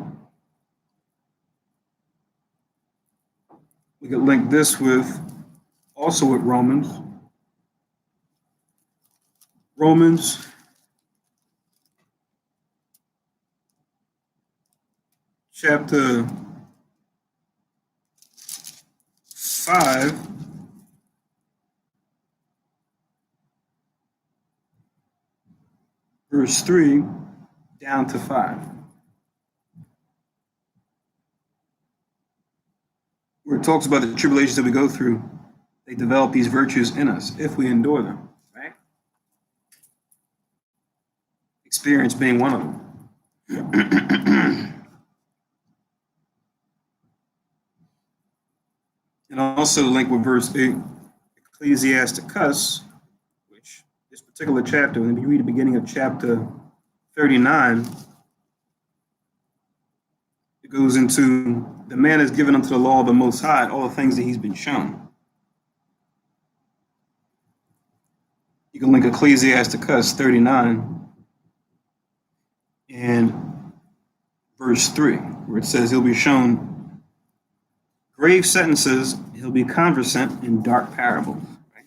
we could link this with also with Romans. Romans chapter 5, verse 3 down to 5, where it talks about the tribulations that we go through. They develop these virtues in us if we endure them, right? Experience being one of them. And also link with verse 8, Ecclesiasticus, which this particular chapter, when you read the beginning of chapter 39, it goes into the man is given unto the law of the Most High, all the things that he's been shown. You can link Ecclesiasticus 39 and verse 3, where it says he'll be shown grave sentences, he'll be conversant in dark parables. Right?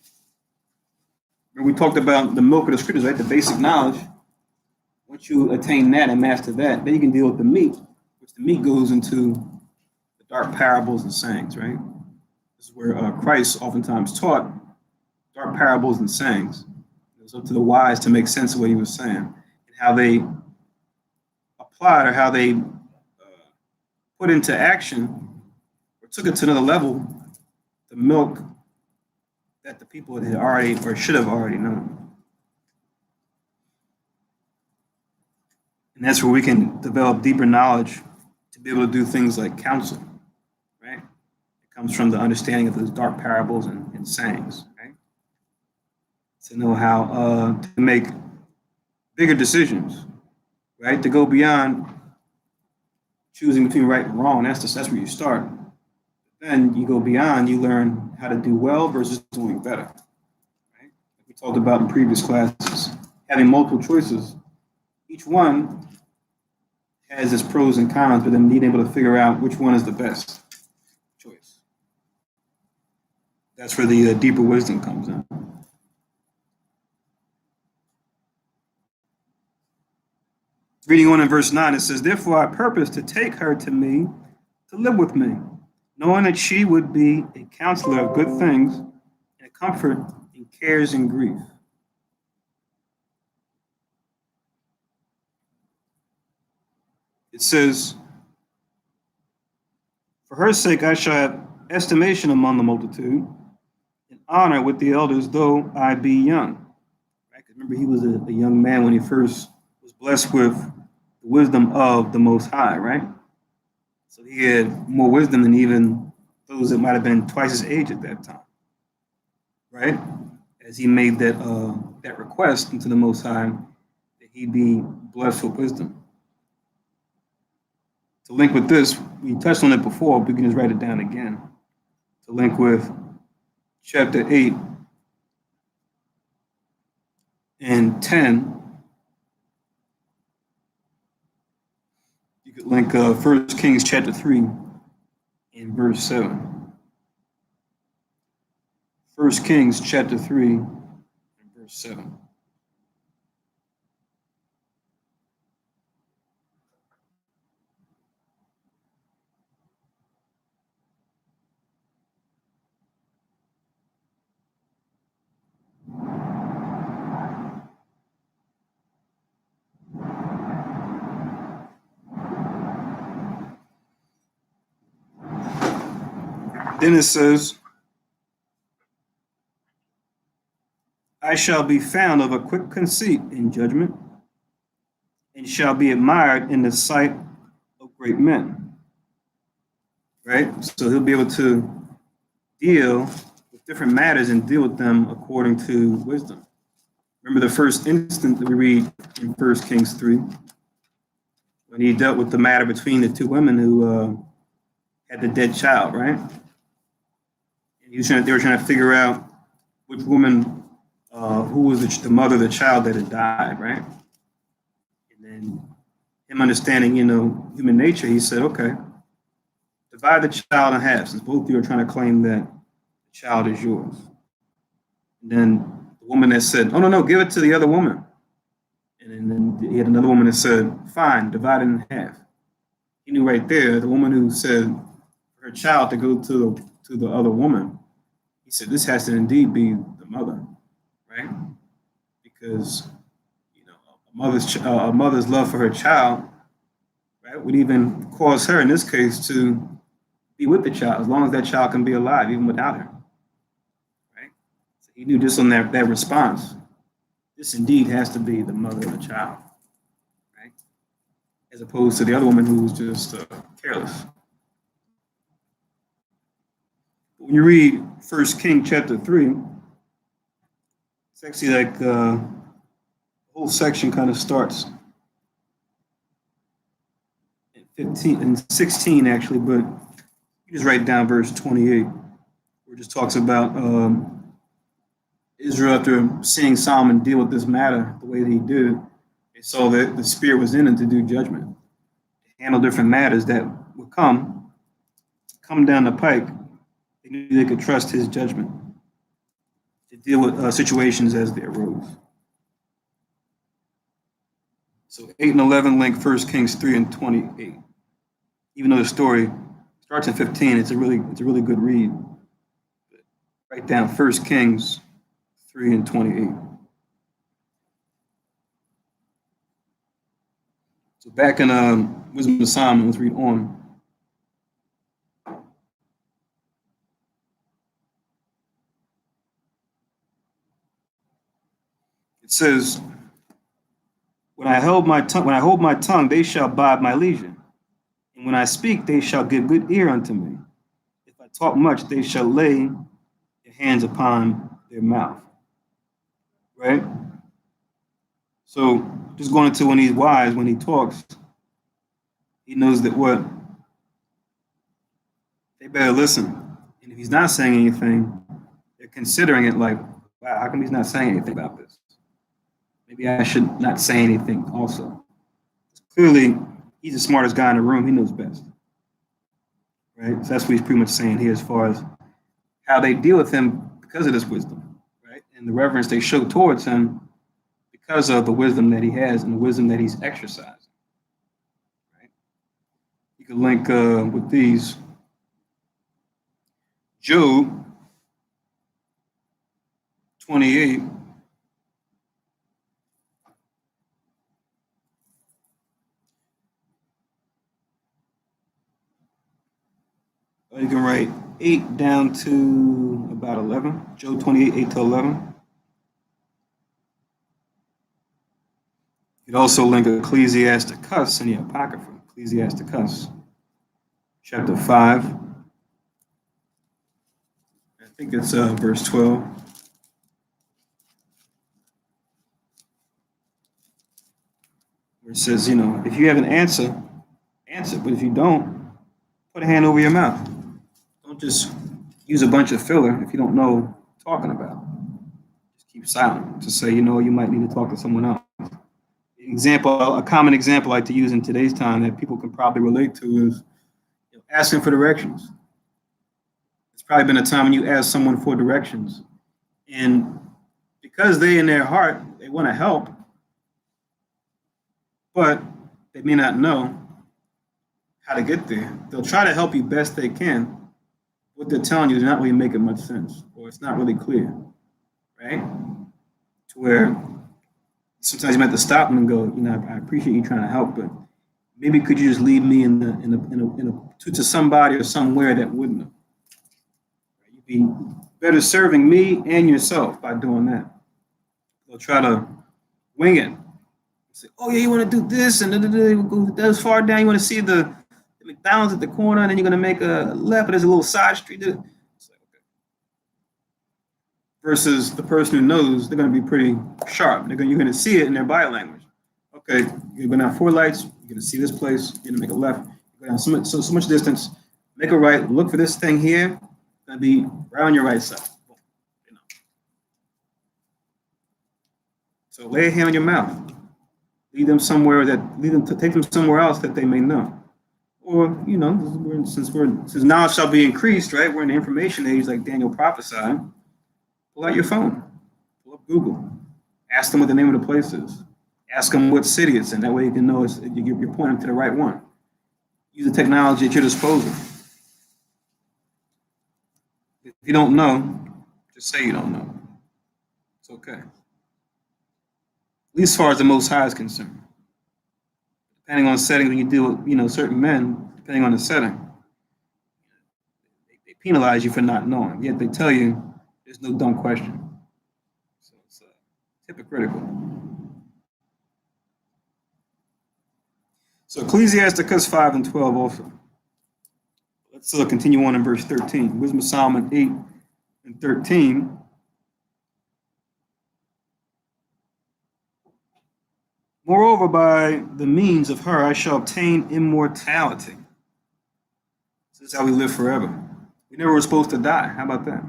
Where we talked about the milk of the scriptures, right? The basic knowledge. Once you attain that and master that, then you can deal with the meat, which the meat goes into the dark parables and sayings, right? This is where Christ oftentimes taught dark parables and sayings. It was up to the wise to make sense of what he was saying and how they applied or how they put into action or took it to another level the milk that the people had already or should have already known. And that's where we can develop deeper knowledge to be able to do things like counsel, right? It comes from the understanding of those dark parables and sayings, right? To know how to make bigger decisions, right? To go beyond choosing between right and wrong. That's where you start. Then you go beyond, you learn how to do well versus doing better, right? Like we talked about in previous classes, having multiple choices. Each one has its pros and cons, but then being able to figure out which one is the best choice. That's where the deeper wisdom comes in. Reading on in verse 9, it says, "Therefore I purpose to take her to me to live with me, knowing that she would be a counselor of good things and a comfort in cares and grief." It says, "For her sake I shall have estimation among the multitude, and honor with the elders, though I be young." Right? Remember, he was a young man when he first was blessed with the wisdom of the Most High, right? So he had more wisdom than even those that might have been twice his age at that time, right? As he made that request into the Most High, that he be blessed with wisdom. To link with this, we touched on it before, but we can just write it down again. To link with chapter 8 and 10, you could link 1 Kings chapter 3 and verse 7. 1 Kings chapter 3 and verse 7. Then it says, "I shall be found of a quick conceit in judgment, and shall be admired in the sight of great men." Right? So he'll be able to deal with different matters and deal with them according to wisdom. Remember the first instance that we read in 1 Kings 3, when he dealt with the matter between the two women who had the dead child, right? And they were trying to figure out which woman, who was the mother of the child that had died, right? And then him understanding, human nature, he said, okay, divide the child in half, since both of you are trying to claim that the child is yours. And then the woman that said, oh, no, give it to the other woman. And then he had another woman that said, fine, divide it in half. He knew right there, the woman who said for her child to go to the other woman, he said, this has to indeed be the mother, right? Because a mother's love for her child, right, would even cause her, in this case, to be with the child as long as that child can be alive, even without her, right? So he knew just on that response, this indeed has to be the mother of the child, right? As opposed to the other woman who was just careless. When you read 1 King chapter 3, it's actually like the whole section kind of starts at 15 and 16 actually, but you just write down verse 28, where it just talks about Israel after seeing Solomon deal with this matter the way that he did. They saw that the Spirit was in him to do judgment, to handle different matters that would come down the pike. They knew they could trust his judgment to deal with situations as they arose. So 8 and 11 link 1 Kings 3 and 28. Even though the story starts in 15, it's a really good read. Write down 1 Kings 3 and 28. So back in Wisdom of Solomon, let's read on. It says, when I hold my tongue, they shall bide my leisure. And when I speak, they shall give good ear unto me. If I talk much, they shall lay their hands upon their mouth. Right? So just going into when he's wise, when he talks, he knows that what? They better listen. And if he's not saying anything, they're considering it like, wow, how come he's not saying anything about this? Maybe I should not say anything also. Clearly, he's the smartest guy in the room. He knows best. Right? So that's what he's pretty much saying here as far as how they deal with him because of this wisdom, right? And the reverence they show towards him because of the wisdom that he has and the wisdom that he's exercising. Right? You can link with these. Job 28. You can write 8 down to about 11. Job 28, 8 to 11. You could also link Ecclesiasticus in the Apocrypha. Ecclesiasticus, chapter 5. I think it's verse 12. Where it says, if you have an answer, answer. But if you don't, put a hand over your mouth. Don't just use a bunch of filler if you don't know what you're talking about. Just keep silent. Just say, you might need to talk to someone else. A common example I like to use in today's time that people can probably relate to is asking for directions. It's probably been a time when you ask someone for directions, and because they in their heart, they want to help, but they may not know how to get there. They'll try to help you best they can. What they're telling you is not really making much sense, or it's not really clear, right? To where sometimes you might have to stop them and go, I appreciate you trying to help, but maybe could you just leave me to somebody or somewhere that wouldn't have. You'd be better serving me and yourself by doing that. They'll try to wing it. Say, oh yeah, you want to do this and go as far down. You want to see the McDonald's at the corner, and then you're going to make a left, but there's a little side street. It's like, okay. Versus the person who knows, they're going to be pretty sharp. You're going to see it in their body language. Okay, you're going to have 4 lights. You're going to see this place. You're going to make a left. You're going to have so much distance. Make a right. Look for this thing here. It's going to be right on your right side. So lay a hand on your mouth. Lead them somewhere take them somewhere else that they may know. Or, since knowledge shall be increased, right? We're in the information age, like Daniel prophesied. Pull out your phone, pull up Google, ask them what the name of the place is, ask them what city it's in. That way you can know you're pointing to the right one. Use the technology at your disposal. If you don't know, just say you don't know. It's okay. At least as far as the Most High is concerned. Depending on the setting, when you deal with certain men, depending on the setting, they penalize you for not knowing. Yet they tell you there's no dumb question. So it's hypocritical. So Ecclesiasticus 5 and 12 also. Let's continue on in verse 13. Wisdom of Solomon 8 and 13. Moreover, by the means of her I shall obtain immortality. This is how we live forever. We never were supposed to die. How about that?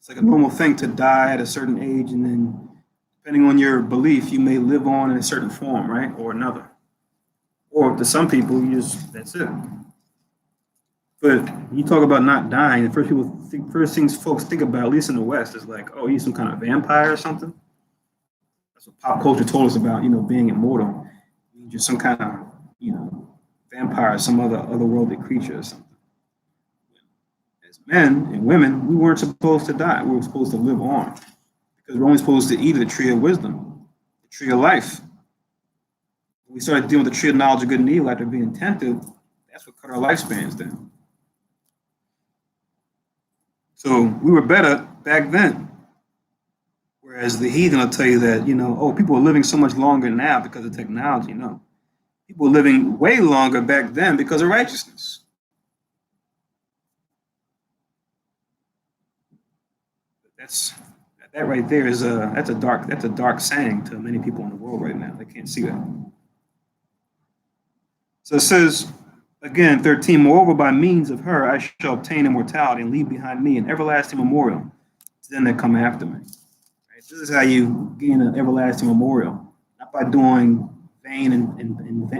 It's like a normal thing to die at a certain age, and then depending on your belief, you may live on in a certain form, right? Or another. Or to some people, that's it. But you talk about not dying, the first things folks think about, at least in the West, is like, oh, he's some kind of vampire or something. That's what pop culture told us about, being immortal. You're some kind of, vampire, some otherworldly creature or something. As men and women, we weren't supposed to die. We were supposed to live on because we're only supposed to eat of the tree of wisdom, the tree of life. When we started dealing with the tree of knowledge of good and evil after being tempted, that's what cut our lifespans down. So we were better back then. Whereas the heathen will tell you that, people are living so much longer now because of technology. No. People were living way longer back then because of righteousness. That right there is that's a dark saying to many people in the world right now. They can't see that. So it says again, 13. Moreover, by means of her I shall obtain immortality and leave behind me an everlasting memorial to them that come after me. Right? This is how you gain an everlasting memorial, not by doing vain and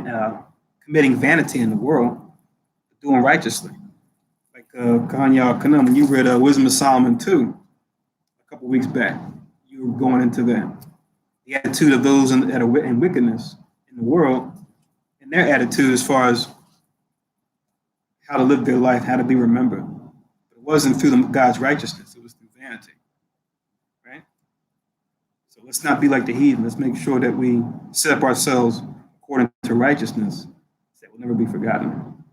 committing vanity in the world, but doing righteously. Like Kanya Kanam, when you read Wisdom of Solomon 2 a couple weeks back, you were going into that. The attitude of those in wickedness in the world, and their attitude as far as how to live their life, how to be remembered. But it wasn't through God's righteousness, it was through vanity. Right? So let's not be like the heathen. Let's make sure that we set up ourselves according to righteousness that will never be forgotten.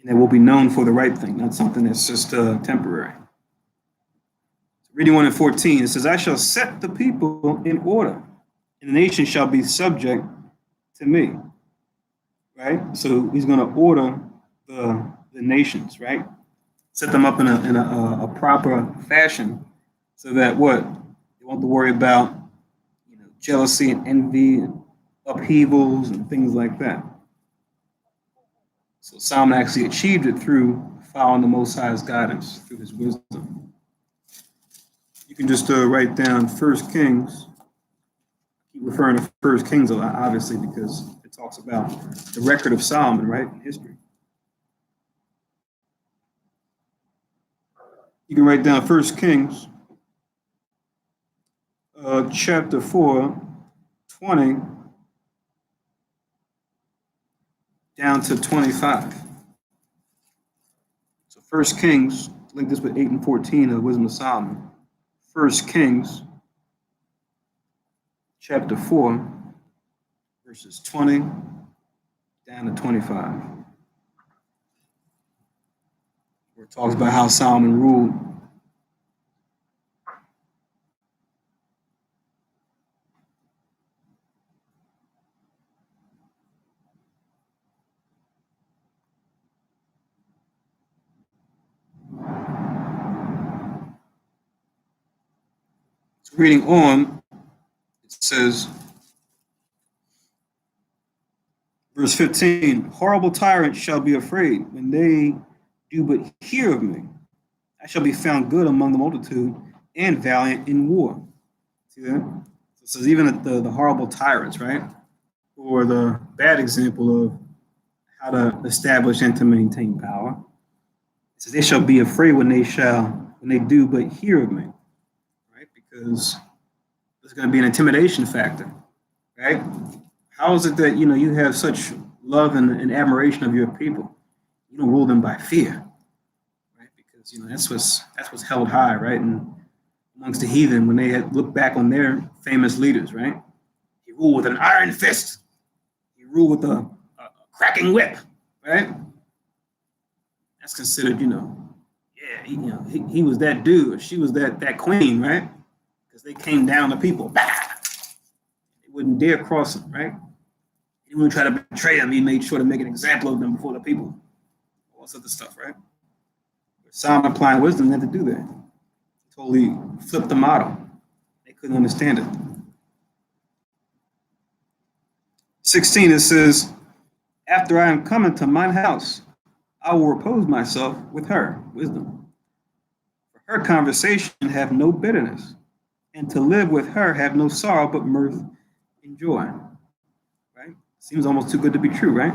And that will be known for the right thing, not something that's just temporary. Reading 1 and 14, it says, I shall set the people in order, and the nation shall be subject to me. Right? So he's going to order the nations, right? Set them up in a proper fashion so that what? They won't have to worry about jealousy and envy and upheavals and things like that. So Solomon actually achieved it through following the Most High's guidance, through his wisdom. You can just write down 1 Kings. Keep referring to 1 Kings a lot, obviously, because it talks about the record of Solomon, right, in history. You can write down 1 Kings, chapter 4, 20, down to 25. So 1 Kings, link this with 8 and 14 of the Wisdom of Solomon. 1 Kings, chapter 4, verses 20 down to 25. Where it talks about how Solomon ruled. So reading on, it says, verse 15, horrible tyrants shall be afraid when they do but hear of me. I shall be found good among the multitude and valiant in war. See that? This is even the horrible tyrants, right? Or the bad example of how to establish and to maintain power. It says they shall be afraid when they do but hear of me, right? Because there's going to be an intimidation factor, right? How is it that you have such love and admiration of your people? You don't rule them by fear, right? Because that's what's held high, right? And amongst the heathen, when they had looked back on their famous leaders, right? He ruled with an iron fist. He ruled with a cracking whip, right? That's considered, yeah, he was that dude, or she was that queen, right? Because they came down to people. Bah! They wouldn't dare cross him, right? He wouldn't try to betray them. He made sure to make an example of them before the people. All this other stuff, right? But Solomon applying wisdom had to do that. Totally flipped the model. They couldn't understand it. 16, it says, after I am come into mine house, I will repose myself with her, wisdom. For her conversation have no bitterness, and to live with her have no sorrow but mirth and joy. Right? Seems almost too good to be true, right?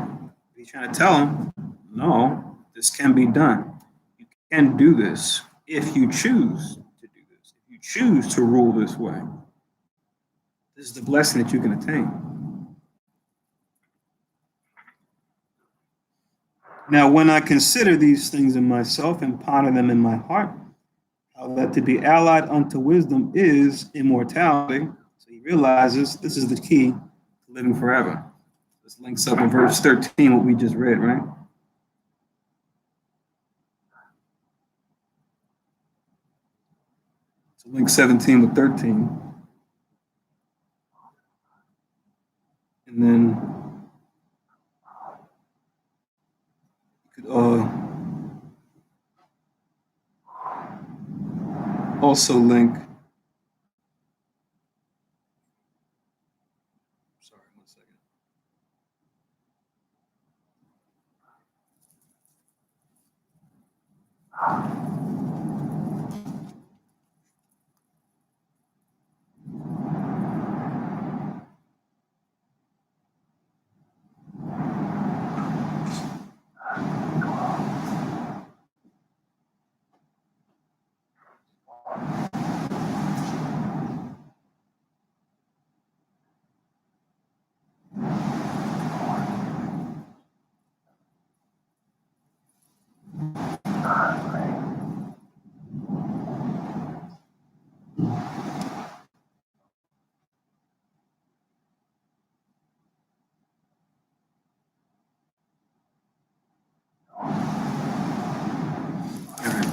He's trying to tell him, no, this can be done. You can do this if you choose to do this. If you choose to rule this way. This is the blessing that you can attain. Now, when I consider these things in myself and ponder them in my heart, how that to be allied unto wisdom is immortality. So he realizes this is the key to living forever. This links up in verse 13, what we just read, right? So link 17 with 13. And then you could also link, sorry, 1 second.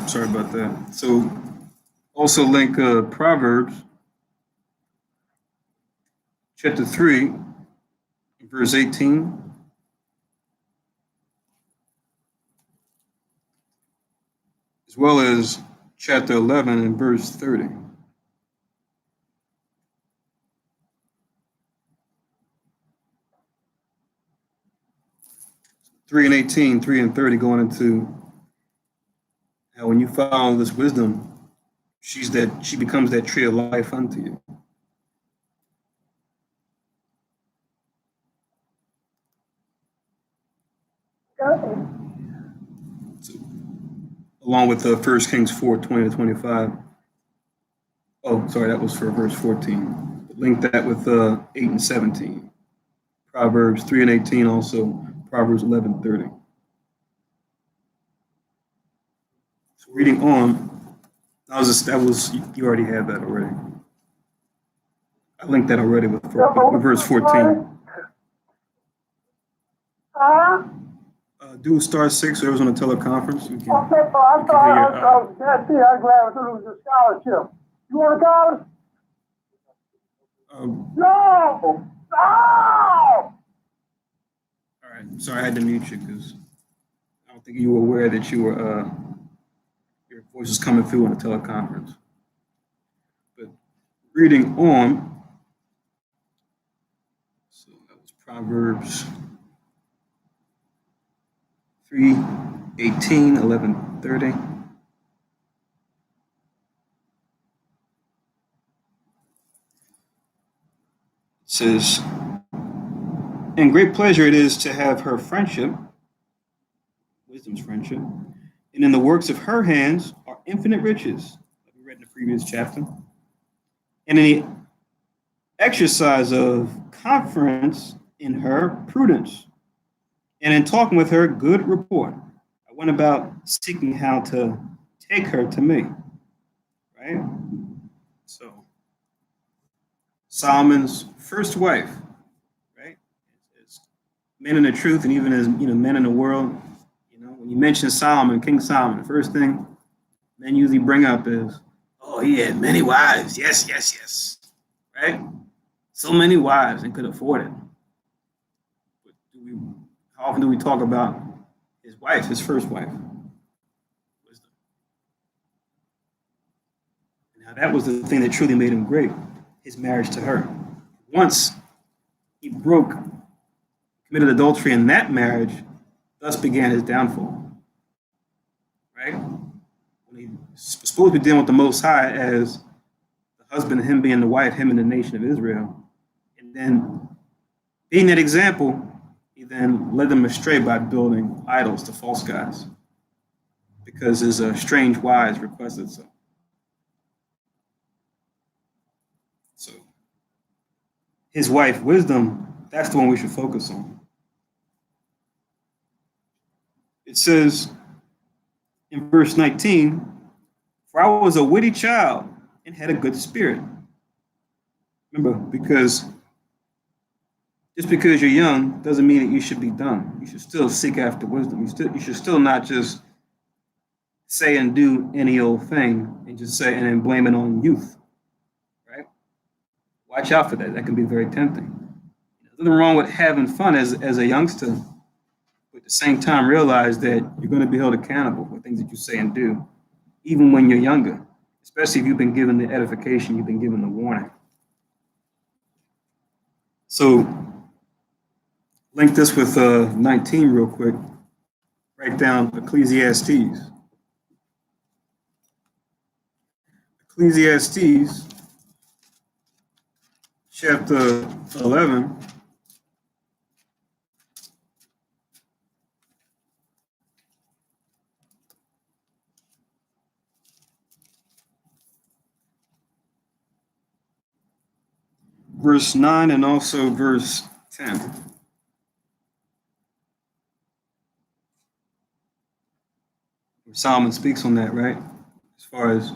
Sorry about that. So also link Proverbs chapter 3, verse 18. As well as chapter 11 and verse 30. Three and 18, 3 and 30 going into how when you follow this wisdom, she becomes that tree of life unto you. Okay. So, along with 1 Kings 4, 20 to 25. Oh, sorry, that was for verse 14. Link that with 8 and 17. Proverbs 3 and 18, also Proverbs 11, 30. So reading on, you already had that already. I linked that already with verse 14. Huh? Do star 6, whoever's on the teleconference. You can, Okay, so I thought I grabbed the scholarship. You want a college? No! No! All right, sorry, I had to mute you because I don't think you were aware that your voice was coming through on the teleconference. But reading on, so that was Proverbs 3, 18, 11, 30. says, and great pleasure it is to have her friendship, wisdom's friendship, and in the works of her hands are infinite riches, like we read in the previous chapter, and in the exercise of conference in her prudence, and in talking with her good report. I went about seeking how to take her to me, right? So Solomon's first wife, right? As men in the truth, and even as men in the world, when you mention Solomon, King Solomon, the first thing men usually bring up is, oh, he had many wives. Yes, yes, yes. Right? So many wives and could afford it. But how often do we talk about his wife, his first wife? Wisdom. Now that was the thing that truly made him great, his marriage to her. Once he committed adultery in that marriage, thus began his downfall. Right? When he was supposed to be dealing with the Most High as the husband, him being the wife, him and the nation of Israel. And then being that example, he then led them astray by building idols to false gods because his strange wives requested so. So his wife, wisdom, that's the one we should focus on. It says in verse 19, for I was a witty child and had a good spirit. Remember, because just because you're young doesn't mean that you should be dumb. You should still seek after wisdom. You should still not just say and do any old thing and just say and then blame it on youth, right? Watch out for that. That can be very tempting. There's nothing wrong with having fun as a youngster, but at the same time realize that you're going to be held accountable for things that you say and do, even when you're younger, especially if you've been given the edification, you've been given the warning. So link this with 19 real quick. Write down Ecclesiastes. Ecclesiastes chapter 11. Verse 9 and also verse 10. Solomon speaks on that, right? As far as,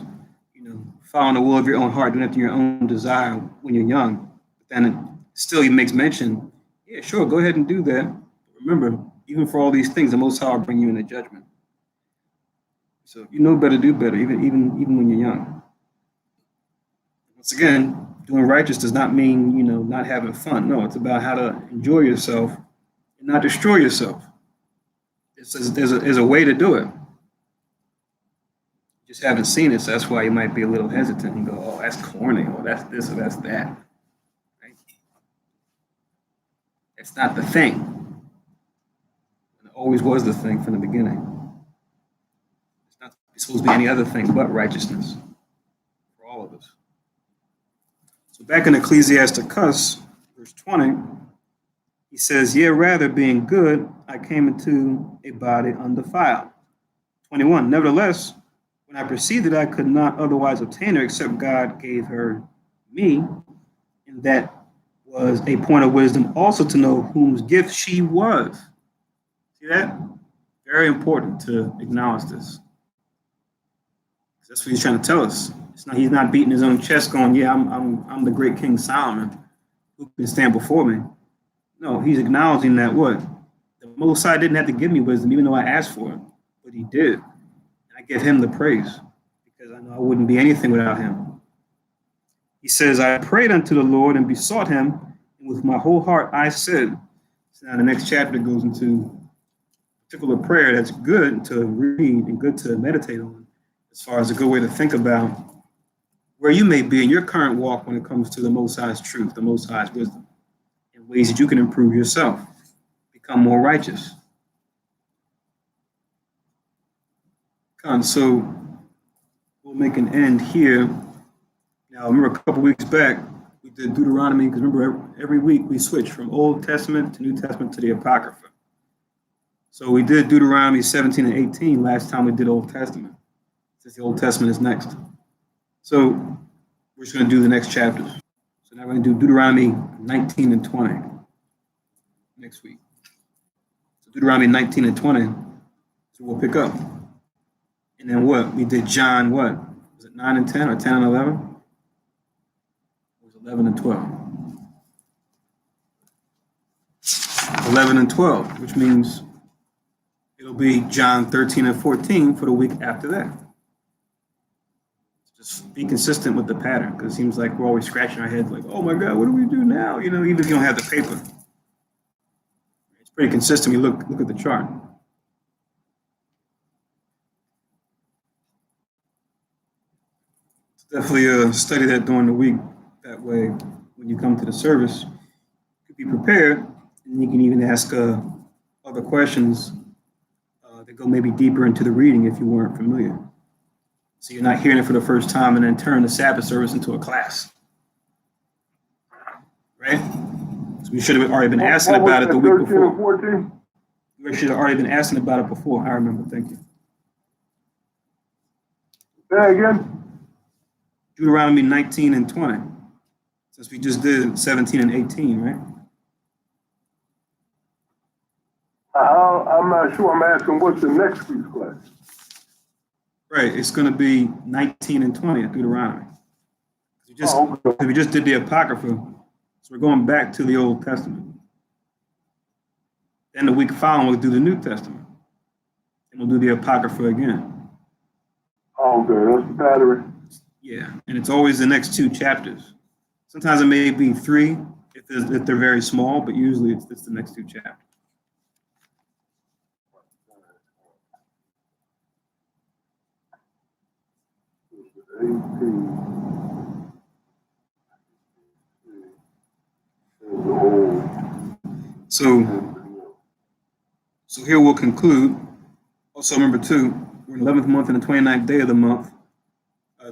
following the will of your own heart, doing after your own desire when you're young. But then still he makes mention, yeah, sure, go ahead and do that. But remember, even for all these things, the Most High will bring you into judgment. So you know better, do better, even when you're young. Once again, doing righteous does not mean, not having fun. No, it's about how to enjoy yourself and not destroy yourself. There's a way to do it. Just haven't seen it, so that's why you might be a little hesitant and go, oh, that's corny, or that's this, or that's that. Right? It's not the thing. It always was the thing from the beginning. It's not supposed to be any other thing but righteousness for all of us. So back in Ecclesiasticus, verse 20, he says, yea, rather being good, I came into a body undefiled. 21, nevertheless, when I perceived that I could not otherwise obtain her except God gave her me, and that was a point of wisdom also to know whose gift she was. See that? Very important to acknowledge this. That's what he's trying to tell us. He's not beating his own chest going, yeah, I'm the great King Solomon who can stand before me. No, he's acknowledging that what? The Most High didn't have to give me wisdom even though I asked for it, but he did. I give him the praise because I know I wouldn't be anything without him. He says, I prayed unto the Lord and besought him, and with my whole heart I said. So now the next chapter goes into a particular prayer that's good to read and good to meditate on, as far as a good way to think about where you may be in your current walk when it comes to the Most High's truth, the Most High's wisdom, and ways that you can improve yourself, become more righteous. So we'll make an end here. Now, remember a couple weeks back, we did Deuteronomy, because remember, every week we switch from Old Testament to New Testament to the Apocrypha. So we did Deuteronomy 17 and 18 last time we did Old Testament, since the Old Testament is next. So we're just going to do the next chapters. So now we're going to do Deuteronomy 19 and 20 next week. So Deuteronomy 19 and 20 is what we'll pick up. And then what? We did John, what? Was it 9 and 10 or 10 and 11? It was 11 and 12. 11 and 12, which means it'll be John 13 and 14 for the week after that. Just be consistent with the pattern, because it seems like we're always scratching our heads like, oh my God, what do we do now? You know, even if you don't have the paper. It's pretty consistent. We look at the chart. Definitely study that during the week. That way, when you come to the service, you can be prepared, and you can even ask other questions that go maybe deeper into the reading if you weren't familiar. So you're not hearing it for the first time and then turn the Sabbath service into a class, right? So we should have already been asking about it the week before. We should have already been asking about it before. I remember. Thank you. Say again. Deuteronomy 19 and 20, since we just did 17 and 18, right? I'm not sure. I'm asking what's the next week's class? Right, it's going to be 19 and 20 at Deuteronomy. We just did the Apocrypha, so we're going back to the Old Testament. Then the week following, we'll do the New Testament. And we'll do the Apocrypha again. Okay, that's the pattern. Yeah, and it's always the next two chapters. Sometimes it may be three if they're very small, but usually it's the next two chapters. So here we'll conclude. Also remember too, we're in the 11th month and the 29th day of the month.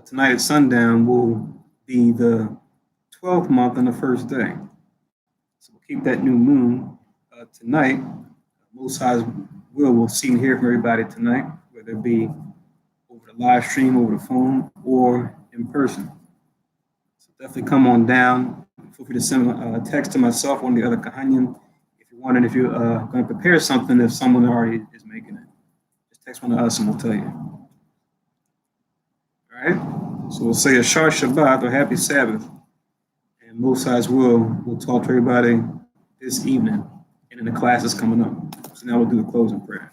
Tonight at sundown will be the 12th month and the first day. So we'll keep that new moon tonight. Most High's we'll see and hear from everybody tonight, whether it be over the live stream, over the phone, or in person. So definitely come on down. Feel free to send a text to myself or one of the other Kahanian if you're wondering if you're going to prepare something if someone already is making it. Just text one of us and we'll tell you. All right? So we'll say a Shar Shabbat or Happy Sabbath. And Most High's we'll talk to everybody this evening. And then the class is coming up. So now we'll do the closing prayer.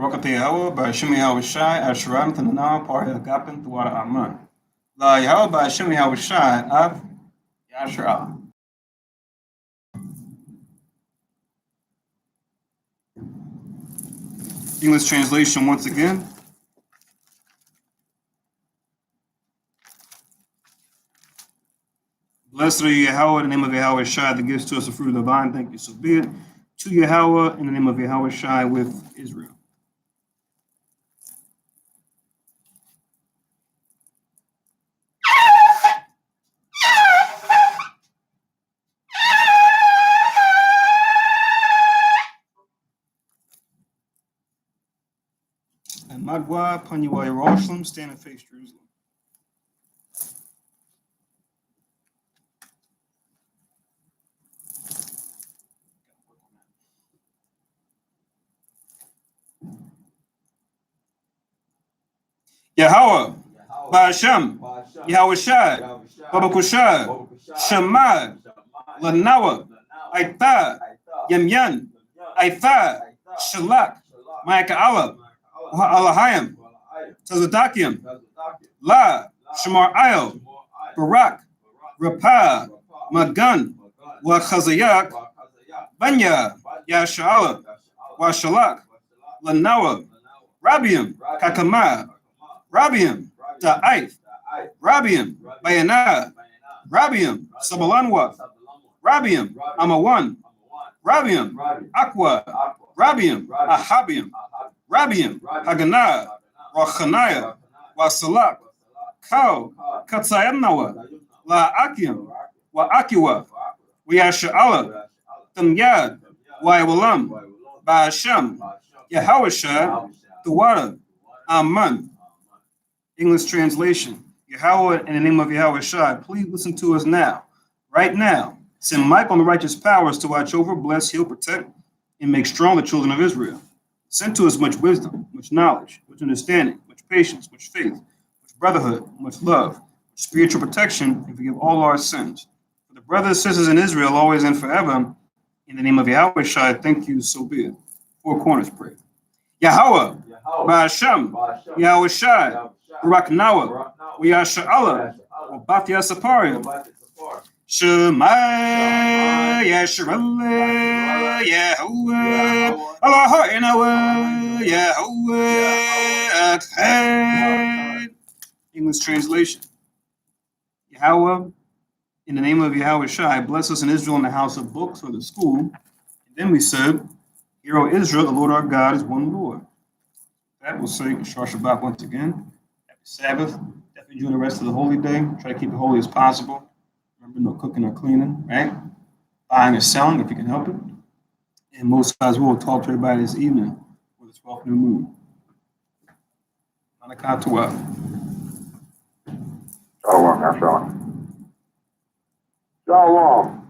Barakate Yahweh, Ba'ashim Yahweh Shai, Asheram Tanana, Pari Agapin, Tuwara Aman. La Yahweh, Ba'ashim Yahweh Shai, Av Yasher Allah. English translation once again. Blessed are you, Yahweh, in the name of Yahweh Shai, that gives to us the fruit of the vine. Thank you, so be it. To Yahweh, in the name of Yahweh Shai, with Israel. And Magwa, Panyua, Jerusalem, stand and face Jerusalem. Yahweh, Ba'ashem, Yahweh Shai, Babakushai, Shemad, Lanawa, Aita, Yemyan, Aitha, Shalak, Ma'aka Allah, Alahayim, Tazadakim, La, Shamar Ayel, Barak, Rapah, Magan, Wa Chazayak, Banya, Yasha'ala, Wa Shalak, Lanawa, Rabiim, Kakama, Rabiim, Ta'aif, Rabiim, Bayana, Rabiim, Sabalanwa, Rabiim, Amawan, Rabiim, Aqua, Rabiim, Ahabiim, Rabiim, Haganah, Rachanaya, Wasalak, Kau, Katsayanawa, La Akim, Wa Akiwa, Wiyasha'ala, Tamyad, Waiwalam, Ba'asham, Yahawashah, Tuwara, Aman. English translation. Yahweh, in the name of Yahweh Shai, please listen to us now. Right now, send Michael and the righteous powers to watch over, bless, heal, protect, and make strong the children of Israel. Send to us much wisdom, much knowledge, much understanding, much patience, much faith, much brotherhood, much love, much spiritual protection, and forgive all our sins. For the brothers and sisters in Israel, always and forever, in the name of Yahweh Shai, thank you, so be it. Four corners prayer. Yahweh, Ba'ashem, Yahweh Shai, Barak Nawa, Wiyasha'ala, Bathia Saparia, Shema, Yasharallah, Yahweh, Allah Yahweh, Yahweh, Echad. English translation. Yahweh, in the name of Yahweh Shai, bless us in Israel in the house of books or the school. And then we said, Hear, O Israel, the Lord our God is one Lord. That will say Shar Shabbat once again. Happy Sabbath. Definitely enjoy the rest of the holy day. Try to keep it holy as possible. Remember, no cooking or cleaning, right? Buying or selling if you can help it. And most guys will talk to everybody this evening for the 12th new moon. Hanukkah 12. Shalom, now, Shalom. Shalom.